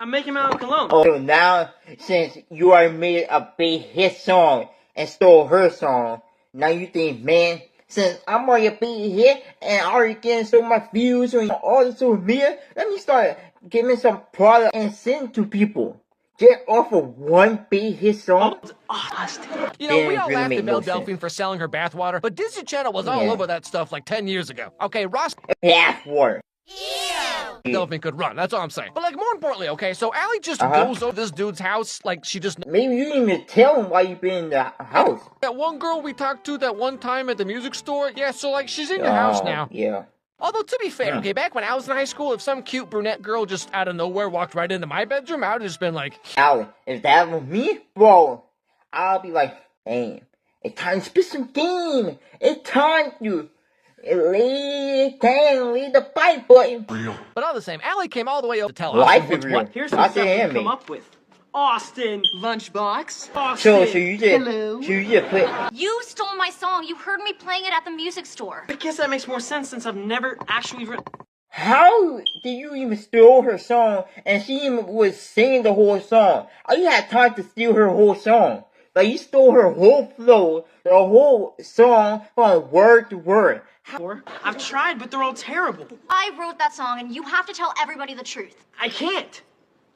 I'm making my own cologne. Oh, so now, since you already made a big hit song and stole her song, now you think, man, since I'm already a big hit and already getting so much views on all the social media, let me start giving some product and send to people. Get off of one big hit song. You know, we all laughed at Mel Delphine for selling her bathwater, but Disney Channel was all over that stuff like 10 years ago. Okay, Ross... Bathwater. Delphine could run, that's all I'm saying. But like, more importantly, okay, so Allie just goes over this dude's house like she just... Maybe you didn't even tell him why you been in the house. That one girl we talked to that one time at the music store, yeah, so like, she's in your house now. Yeah. Although, to be fair, okay, back when I was in high school, if some cute brunette girl just out of nowhere walked right into my bedroom, I would have just been like... Allie, if that was me, bro, I'll be like, damn, it's time to spit some game. It's time to... lead the fight button. But all the same, Allie came all the way up to tell Life us is real. Here's what we come up with. Austin, lunchbox. Austin, so you just put... You stole my song. You heard me playing it at the music store. I guess that makes more sense since I've never actually written... How did you even steal her song and she even was singing the whole song? All you had time to steal her whole song. Like, you stole her whole flow, the whole song from word to word. I've tried, but they're all terrible. I wrote that song, and you have to tell everybody the truth. I can't.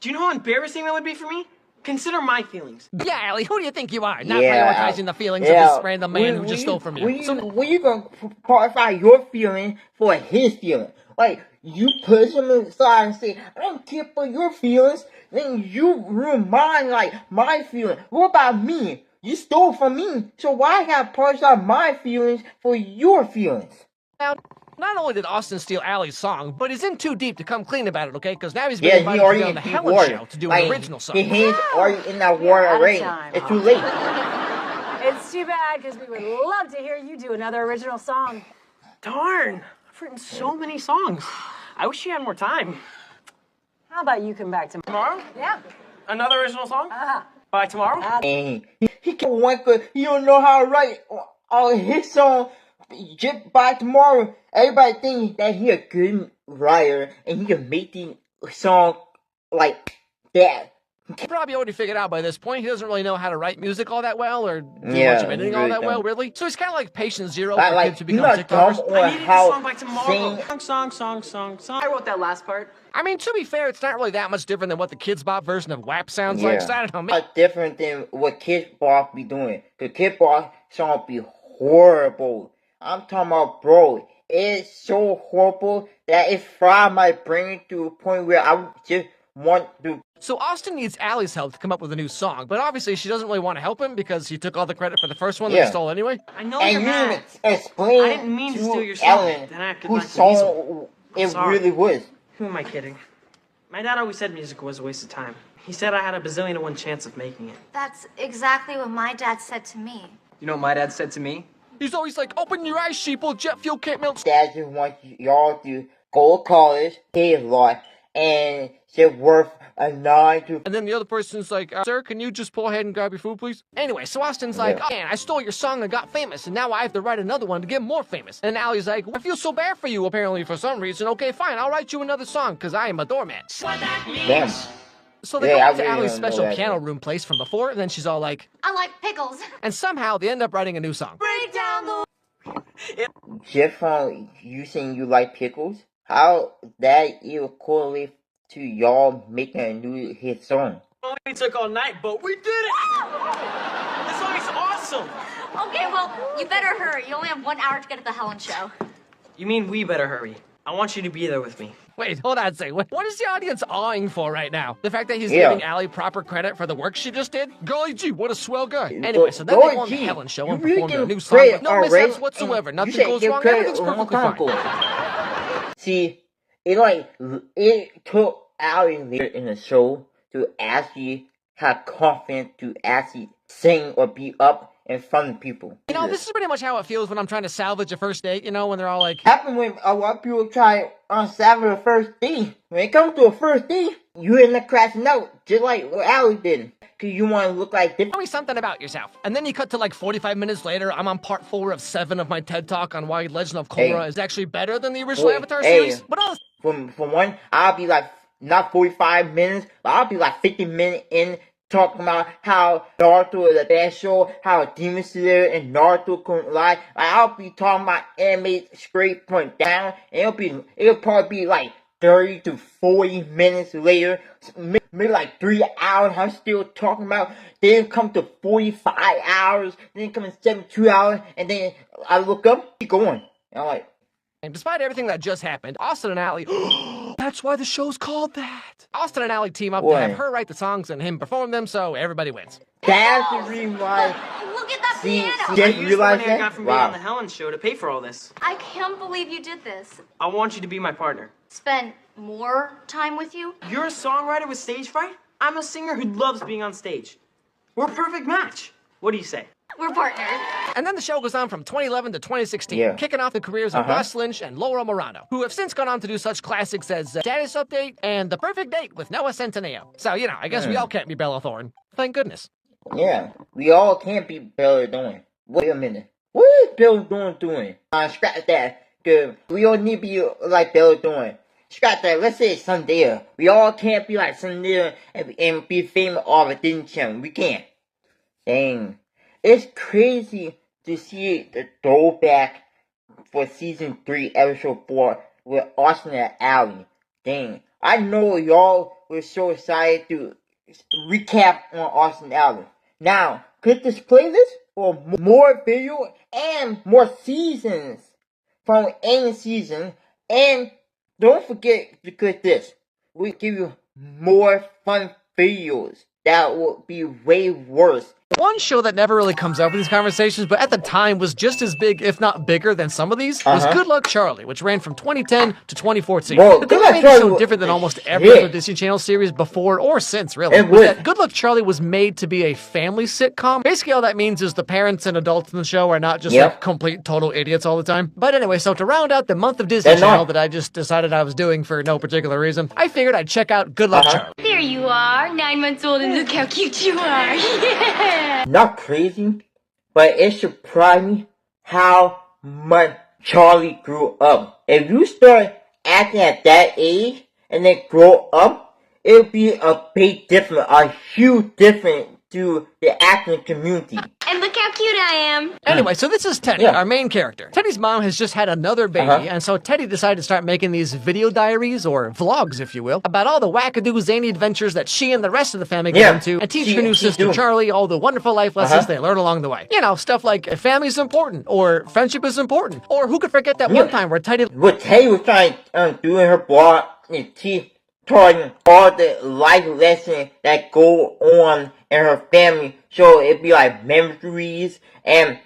Do you know how embarrassing that would be for me? Consider my feelings. Yeah, Allie, who do you think you are? Not prioritizing the feelings of this random man who just stole from you. When you gonna qualify your feelings for his feelings? Like, you put him aside and say, I don't care for your feelings, then you ruin mine, like, my feelings. What about me? You stole from me, so why have parts of my feelings for your feelings? Now, not only did Austin steal Allie's song, but he's in too deep to come clean about it, okay? Because now he's been invited to be on the Helen Show to do an original song. His hands are in that water already. It's too late. It's too bad, because we would love to hear you do another original song. Darn. I've written so many songs. I wish you had more time. How about you come back tomorrow? Yeah. Another original song? By tomorrow? And he can't want good. He don't know how to write all his song. Just by tomorrow, everybody thinks that he a good writer and he can make the song like that. He probably already figured out by this point he doesn't really know how to write music all that well or do much of editing all that well, really. So he's kind of like patient zero for kids who become TikTokers. I needed a song by tomorrow. Song. I wrote that last part. I mean, to be fair, it's not really that much different than what the Kids Bop version of WAP sounds like, so I don't know. It's different than what Kids Bop be doing. The Kids Bop song be horrible. I'm talking about, bro, it's so horrible that it fried my brain to a point where I just want to... So Austin needs Allie's help to come up with a new song, but obviously she doesn't really want to help him because he took all the credit for the first one that he stole anyway. I know you're mad. Explain I didn't mean to steal your song. Ellen whose song it really was. Who am I kidding? My dad always said music was a waste of time. He said I had a bazillion to 1 chance of making it. That's exactly what my dad said to me. You know what my dad said to me? He's always like, open your eyes, sheeple, jet fuel can't melt. Dad just wants y'all to go to college, pay a lot, and it's worth a 9 to... And then the other person's like, sir, can you just pull ahead and grab your food, please? Anyway, so Austin's like, oh man, I stole your song and got famous, and now I have to write another one to get more famous. And Allie's like, I feel so bad for you, apparently, for some reason. Okay, fine, I'll write you another song, because I am a doormat. Damn. So they go to Allie's special piano room place from before, and then she's all like, I like pickles. And somehow they end up writing a new song. Break down the... Just from you saying you like pickles, how that even correlate to y'all making a new hit song? It took all night, but we did it! This song is awesome! Okay, well, you better hurry. You only have 1 hour to get to the Helen Show. You mean we better hurry? I want you to be there with me. Wait, hold on a second. What is the audience awing for right now? The fact that he's giving Allie proper credit for the work she just did? Golly gee, what a swell guy. Anyway, so then they go on the Helen Show and perform their new song with no mishaps whatsoever. Nothing goes wrong, everything's perfectly fine. See, it took Allie later in the show to actually have confidence to actually sing or be up in front of people. You know, this is pretty much how it feels when I'm trying to salvage a first date, you know, when they're all like... Happen when a lot of people try on salvage a first date. When it comes to a first date, you end up crashing out, just like what Allie did. Because you want to look like this. Tell me something about yourself. And then you cut to like 45 minutes later, I'm on part 4 of 7 of my TED Talk on why Legend of Korra is actually better than the original Avatar series. But all... From one, I'll be like, not 45 minutes, but I'll be like 50 minutes in talking about how Naruto is the best show, how Demon Slayer and Naruto can lie. I'll be talking about anime straight point down, and it'll probably be like 30 to 40 minutes later, maybe like 3 hours, I'm still talking about, then come to 45 hours, then come to 72 hours, and then I look up, keep going, and I'm like, and despite everything that just happened, Austin and Allie, that's why the show's called that. Austin and Allie team up to have her write the songs and him perform them, so everybody wins. That's the reason why. Look at that piano. I used the money I got from being on the Helen Show to pay for all this. I can't believe you did this. I want you to be my partner. Spend more time with you? You're a songwriter with stage fright? I'm a singer who loves being on stage. We're a perfect match. What do you say? We're partners. And then the show goes on from 2011 to 2016, kicking off the careers of Russ Lynch and Laura Morano, who have since gone on to do such classics as Status Update and The Perfect Date with Noah Centineo. So, you know, I guess we all can't be Bella Thorne. Thank goodness. Yeah, we all can't be Bella Thorne. Wait a minute. What is Bella Thorne doing? Scratch that, because we all need to be like Bella Thorne. Scratch that, let's say Zendaya. We all can't be like Zendaya and be famous off of Disney Channel. We can't. Dang. It's crazy to see the throwback for season 3, episode 4 with Austin and Allie. Dang. I know y'all were so excited to recap on Austin and Allie. Now, click this playlist for more video and more seasons from any season. And don't forget to click this. We give you more fun videos that will be way worse. One show that never really comes up in these conversations, but at the time was just as big, if not bigger, than some of these, was Good Luck Charlie, which ran from 2010 to 2014. Whoa, the thing that made the show different than almost every other Disney Channel series before or since, really, was that Good Luck Charlie was made to be a family sitcom. Basically, all that means is the parents and adults in the show are not just like complete total idiots all the time. But anyway, so to round out the month of Disney Channel that I just decided I was doing for no particular reason, I figured I'd check out Good Luck Charlie. There you are, 9 months old, and look how cute you are. Yeah. Not crazy, but it surprised me how much Charlie grew up. If you start acting at that age and then grow up, it'll be a big difference, a huge difference to the acting community. And look how cute I am. Anyway, so this is Teddy, our main character. Teddy's mom has just had another baby, and so Teddy decided to start making these video diaries, or vlogs, if you will, about all the wackadoo, zany adventures that she and the rest of the family get into, and teach her new sister Charlie all the wonderful life lessons they learn along the way. You know, stuff like family's important, or friendship is important, or who could forget that one time where Teddy... What Teddy was trying to do in her blog and teach Charlie all the life lessons that go on in her family, so it'd be like memories, and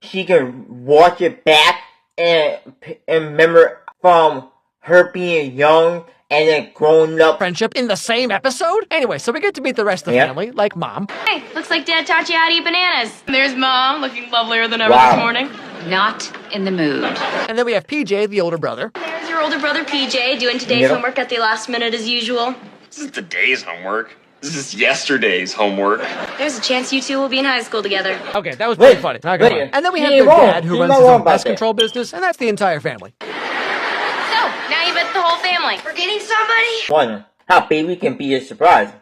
she can watch it back and remember from her being young and then growing up. Friendship in the same episode? Anyway, so we get to meet the rest of the family, like Mom. Hey, looks like Dad taught you how to eat bananas. There's Mom, looking lovelier than ever this morning. Not in the mood. And then we have PJ, the older brother. There's your older brother PJ, doing today's homework at the last minute as usual. This is today's homework. This is yesterday's homework. There's a chance you two will be in high school together. Okay, that was pretty funny. Not gonna lie. And then we have their dad, who runs his own pest control business, and that's the entire family. So, now you met the whole family. We're getting somebody? One, how baby can be a surprise.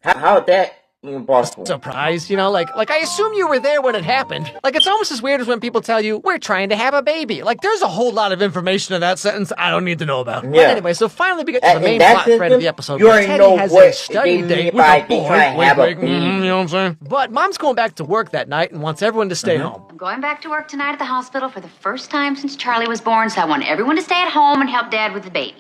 How that even possible? Surprise, you know, like I assume you were there when it happened. Like, it's almost as weird as when people tell you, we're trying to have a baby. Like, there's a whole lot of information in that sentence I don't need to know about. But anyway, so finally we get to the main plot thread of the episode, where Teddy has a study date with a boy. You know what I'm saying? But Mom's going back to work that night and wants everyone to stay home. I'm going back to work tonight at the hospital for the first time since Charlie was born, so I want everyone to stay at home and help Dad with the baby.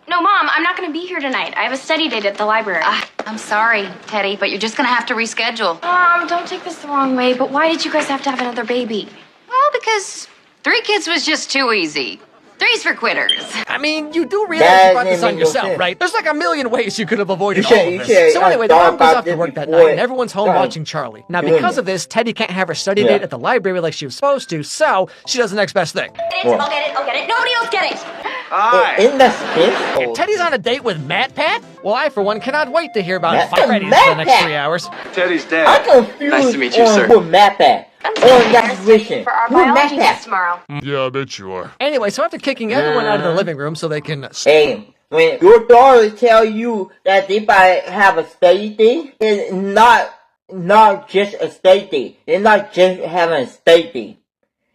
No, Mom, I'm not going to be here tonight. I have a study date at the library. I'm sorry, Teddy, but you're just going to have to reschedule. Mom, don't take this the wrong way, but why did you guys have to have another baby? Well, because 3 kids was just too easy. 3's for quitters. I mean, you do realize you brought this on yourself, right? There's like a million ways you could have avoided all of this. So anyway, the mom goes off to work that night, and everyone's home watching Charlie. Now, because of this, Teddy can't have her study date at the library like she was supposed to, so she does the next best thing. I'll get it. Nobody else get it. In the space. If Teddy's on a date with Matt Pat, well, I, for one, cannot wait to hear about Freddy's for the next 3 hours. Teddy's dad. I'm confused nice to meet you, sir. Who Matt Pat. For our biology test tomorrow. Yeah, I bet you are. Anyway, so after kicking everyone out of the living room so they can... Hey, when your daughter tell you that they might have a study date, it's not just a study date. They're not just having a study date.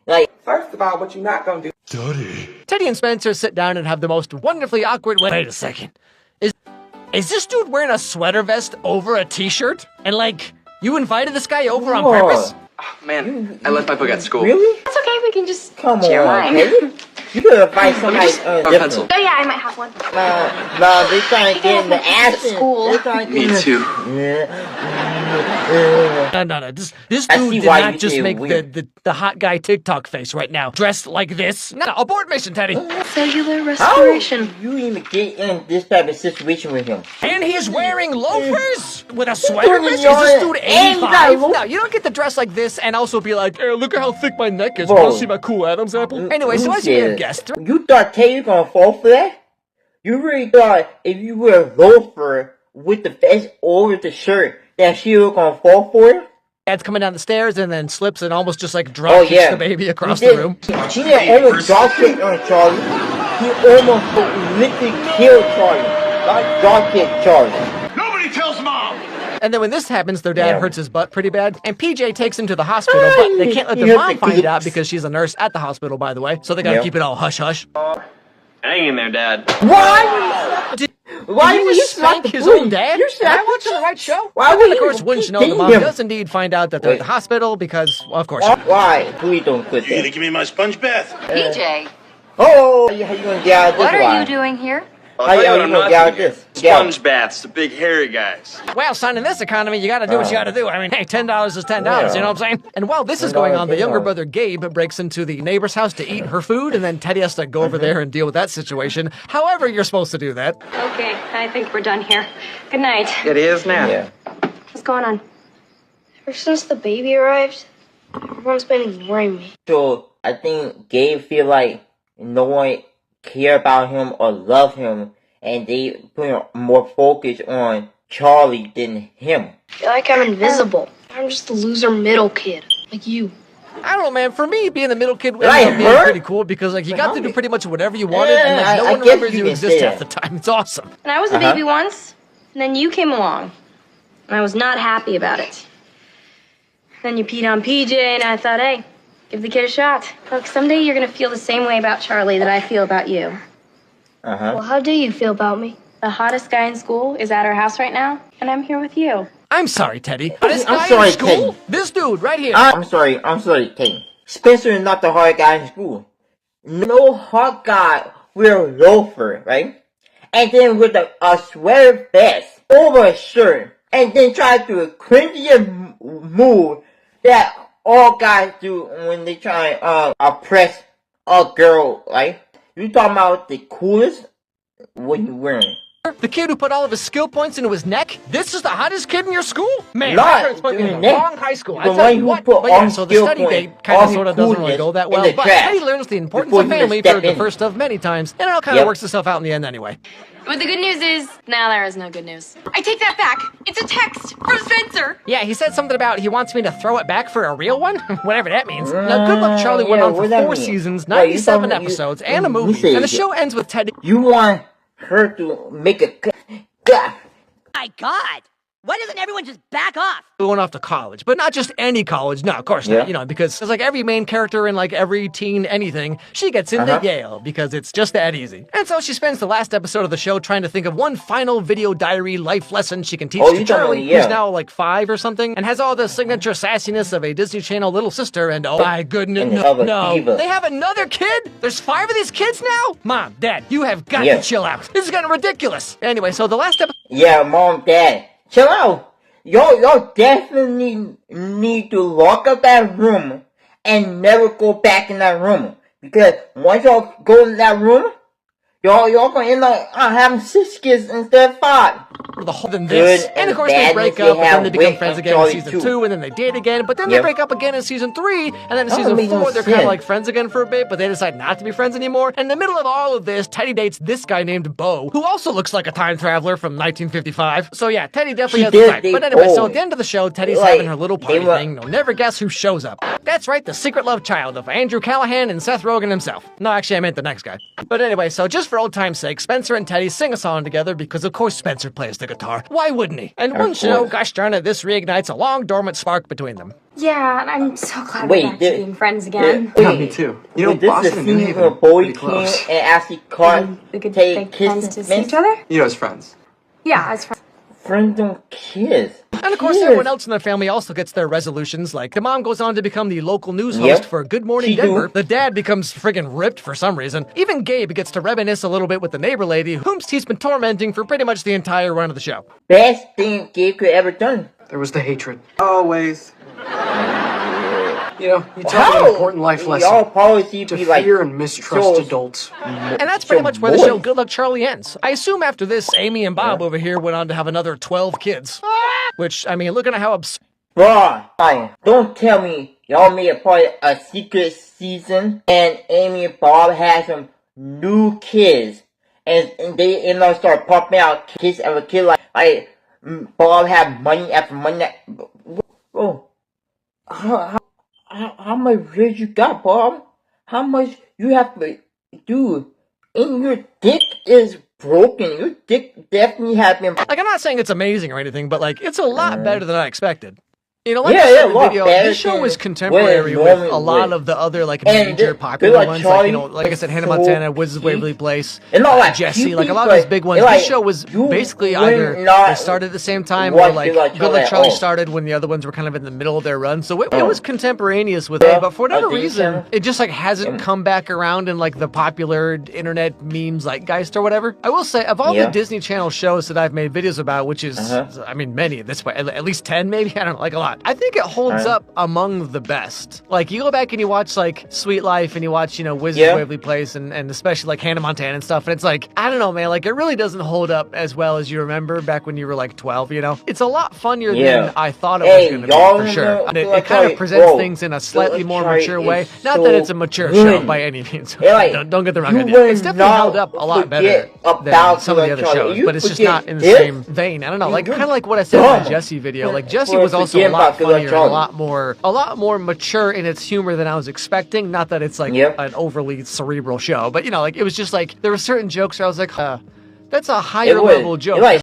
Like, first of all, what you're not gonna do. Teddy and Spencer sit down and have the most wonderfully awkward... Wait a second. Is this dude wearing a sweater vest over a t-shirt? And like, you invited this guy over on purpose? Oh, man, I left my book at school. Really? It's okay, we can just Come share on, mine. Teddy. You could find somebody different. Oh yeah, I might have one. No, they're trying to get in the action. Me too. No. This dude did not just make the hot guy TikTok face right now. Dressed like this. No, abort mission, Teddy. Cellular respiration. How you even get in this type of situation with him? And he's wearing loafers with a sweater vest? Is this dude 85? No, you don't get to dress like this and also be like, hey, look at how thick my neck is. Want to see my cool Adam's apple? Anyway, so as you may have guessed... You thought Teddy was gonna fall for that? You really thought if you wear a loafer with the vest over the shirt that she was gonna fall for it? Dad's coming down the stairs and then slips and almost just like drop kicks the baby across the room. She didn't almost drop kick on Charlie. He almost literally killed Charlie. Not drop kick Charlie. Nobody tells Mom! And then when this happens, their dad hurts his butt pretty bad, and PJ takes him to the hospital, but they can't let their mom find out because she's a nurse at the hospital, by the way, so they gotta keep it all hush-hush. Hang in there, Dad. Why would you spank his own dad? Am I watching the right show? And then, of course, wouldn't you know, the mom does indeed find out that they're at the hospital because, well, of course. Why? Please don't put You gonna give me my sponge bath? PJ, Oh, how you gonna get out of this? what are you doing here? How you gonna get out of this? Sponge baths, the big hairy guys. Well, son, in this economy, you gotta do what you gotta do. I mean, hey, $10 is $10, you know what I'm saying? And while this is going on, the younger brother Gabe breaks into the neighbor's house to eat her food, and then Teddy has to go over there and deal with that situation. However, you're supposed to do that. Okay, I think we're done here. Good night. It is now. Yeah. What's going on? Ever since the baby arrived, everyone's been ignoring me. So I think Gabe feel like no one care about him or love him, and they put more focus on Charlie than him. I feel like I'm invisible. I'm just a loser middle kid, like you. I don't know, man. For me, being the middle kid ended up being pretty cool because, like, you got to do pretty much whatever you wanted, and like, no one remembers you exist half the time. It's awesome. And I was a baby once, and then you came along, and I was not happy about it. Then you peed on PJ, and I thought, hey, give the kid a shot. Look, someday you're gonna feel the same way about Charlie that I feel about you. Well, how do you feel about me? The hottest guy in school is at our house right now, and I'm here with you. I'm sorry, Teddy. I'm sorry, Teddy. This dude right here. I'm sorry, Teddy. Spencer is not the hard guy in school. No hot guy with a loafer, right? And then with a sweater vest over a shirt, and then try to do a cringy move that all guys do when they try oppress a girl, right? You talking about the coolest? What you wearing? The kid who put all of his skill points into his neck? This is the hottest kid in your school? Man, Not my parents put me in the neck. wrong high school. I The tell one you who what. put But yeah, all so the skill study points, date kind all of his sort of doesn't really coolness go that in well. the But trash Teddy learns the importance before of he family would for step the in. first of many times, and it all kind of works itself out in the end anyway. But the good news is, now there is no good news. I take that back. It's a text from Spencer. Yeah, he said something about he wants me to throw it back for a real one? Whatever that means. Now, Good Luck Charlie went on for 4 seasons, 97 episodes, and a movie, and the show ends with Teddy. You want her to make a... My God! Why doesn't everyone just back off? Going off to college, but not just any college. No, of course not. You know, because it's like every main character in like every teen anything, she gets into Yale because it's just that easy. And so she spends the last episode of the show trying to think of one final video diary life lesson she can teach to Charlie, who's now like 5 or something, and has all the signature sassiness of a Disney Channel little sister. And oh my goodness, no, they have another kid. There's 5 of these kids now. Mom, Dad, you have got to chill out. This is getting ridiculous. Anyway, so the last episode. Yeah, Mom, Dad. Chill out. Y'all definitely need to lock up that room and never go back in that room. Because once y'all go in that room, y'all gonna end up having 6 kids instead of 5. The whole than this. And of course they break up, but then they become friends again in season 2, and then they date again, but then they break up again in season 3, and then in season 4 they're kind of like friends again for a bit, but they decide not to be friends anymore. And in the middle of all of this, Teddy dates this guy named Bo, who also looks like a time traveler from 1955. So yeah, Teddy definitely has a type. But anyway, so at the end of the show, Teddy's having her little party thing. You'll never guess who shows up. That's right, the secret love child of Andrew Callahan and Seth Rogen himself. No, actually I meant the next guy. But anyway, so just for old time's sake, Spencer and Teddy sing a song together because of course Spencer plays the guitar. Why wouldn't he? And wouldn't you know, gosh darn it, this reignites a long dormant spark between them. Yeah, and I'm so glad we're back to being friends again. Me too. You know, Boston and New Haven are pretty close. And actually caught We could take friends to see each other? You know, as friends. Yeah, as friends. Friends don't kiss. And of course, everyone else in their family also gets their resolutions, like the mom goes on to become the local news host for Good Morning Denver. The dad becomes friggin' ripped for some reason. Even Gabe gets to reminisce a little bit with the neighbor lady, whom he's been tormenting for pretty much the entire run of the show. Best thing Gabe could ever done. There was the hatred. Always. You know, you taught me an important life lesson. Y'all policy to be like fear and mistrust adults. And that's pretty much where the show Good Luck Charlie ends. I assume after this, Amy and Bob over here went on to have another 12 kids. Which, I mean, look at how absurd. Bro, don't tell me y'all made a part of a secret season and Amy and Bob had some new kids. And they start popping out kids of a kid like Bob had money after money. Bro, how much rich you got, Bob? How much you have to do? And your dick is broken. Your dick definitely has been. Like, I'm not saying it's amazing or anything, but like, it's a lot better than I expected. You know, like Yeah, I said in a the lot video, better this show than was what contemporary it with normally a lot would. of the other like And major the- popular like ones, Charlie like, you know, like I said, Hannah was Montana, so Wizards of cute. Waverly Place, And not like Jesse, like a cute, lot of these but big ones. like, This show was you basically would either not they started at the same time or watch like it like Good Luck Charlie Charlie at all. started when the other ones were kind of in the middle of their run. So it was contemporaneous with it, but for whatever Disney reason, Channel. it just like hasn't come back around in like the popular internet memes like Geist or whatever. I will say, of all the Disney Channel shows that I've made videos about, which is, I mean, many at this point, at least 10 maybe, I don't know, like a lot. I think it holds up among the best. Like, you go back and you watch, like, Sweet Life and you watch, you know, Wizards of Waverly Place and especially, like, Hannah Montana and stuff, and it's like, I don't know, man, like, it really doesn't hold up as well as you remember back when you were, like, 12, you know? It's a lot funnier than I thought it was going to be, for sure. And it kind of presents things in a slightly more mature way. Not that it's a mature show by any means. Don't get the wrong idea. It's definitely held up a lot better than some of the other shows, but it's just not in the same vein. I don't know, like, kind of like what I said in the Jesse video. Like, Jesse was also a lot funnier and a lot more mature in its humor than I was expecting. Not that it's like an overly cerebral show, but you know, like it was just like there were certain jokes where I was like, that's a higher level joke.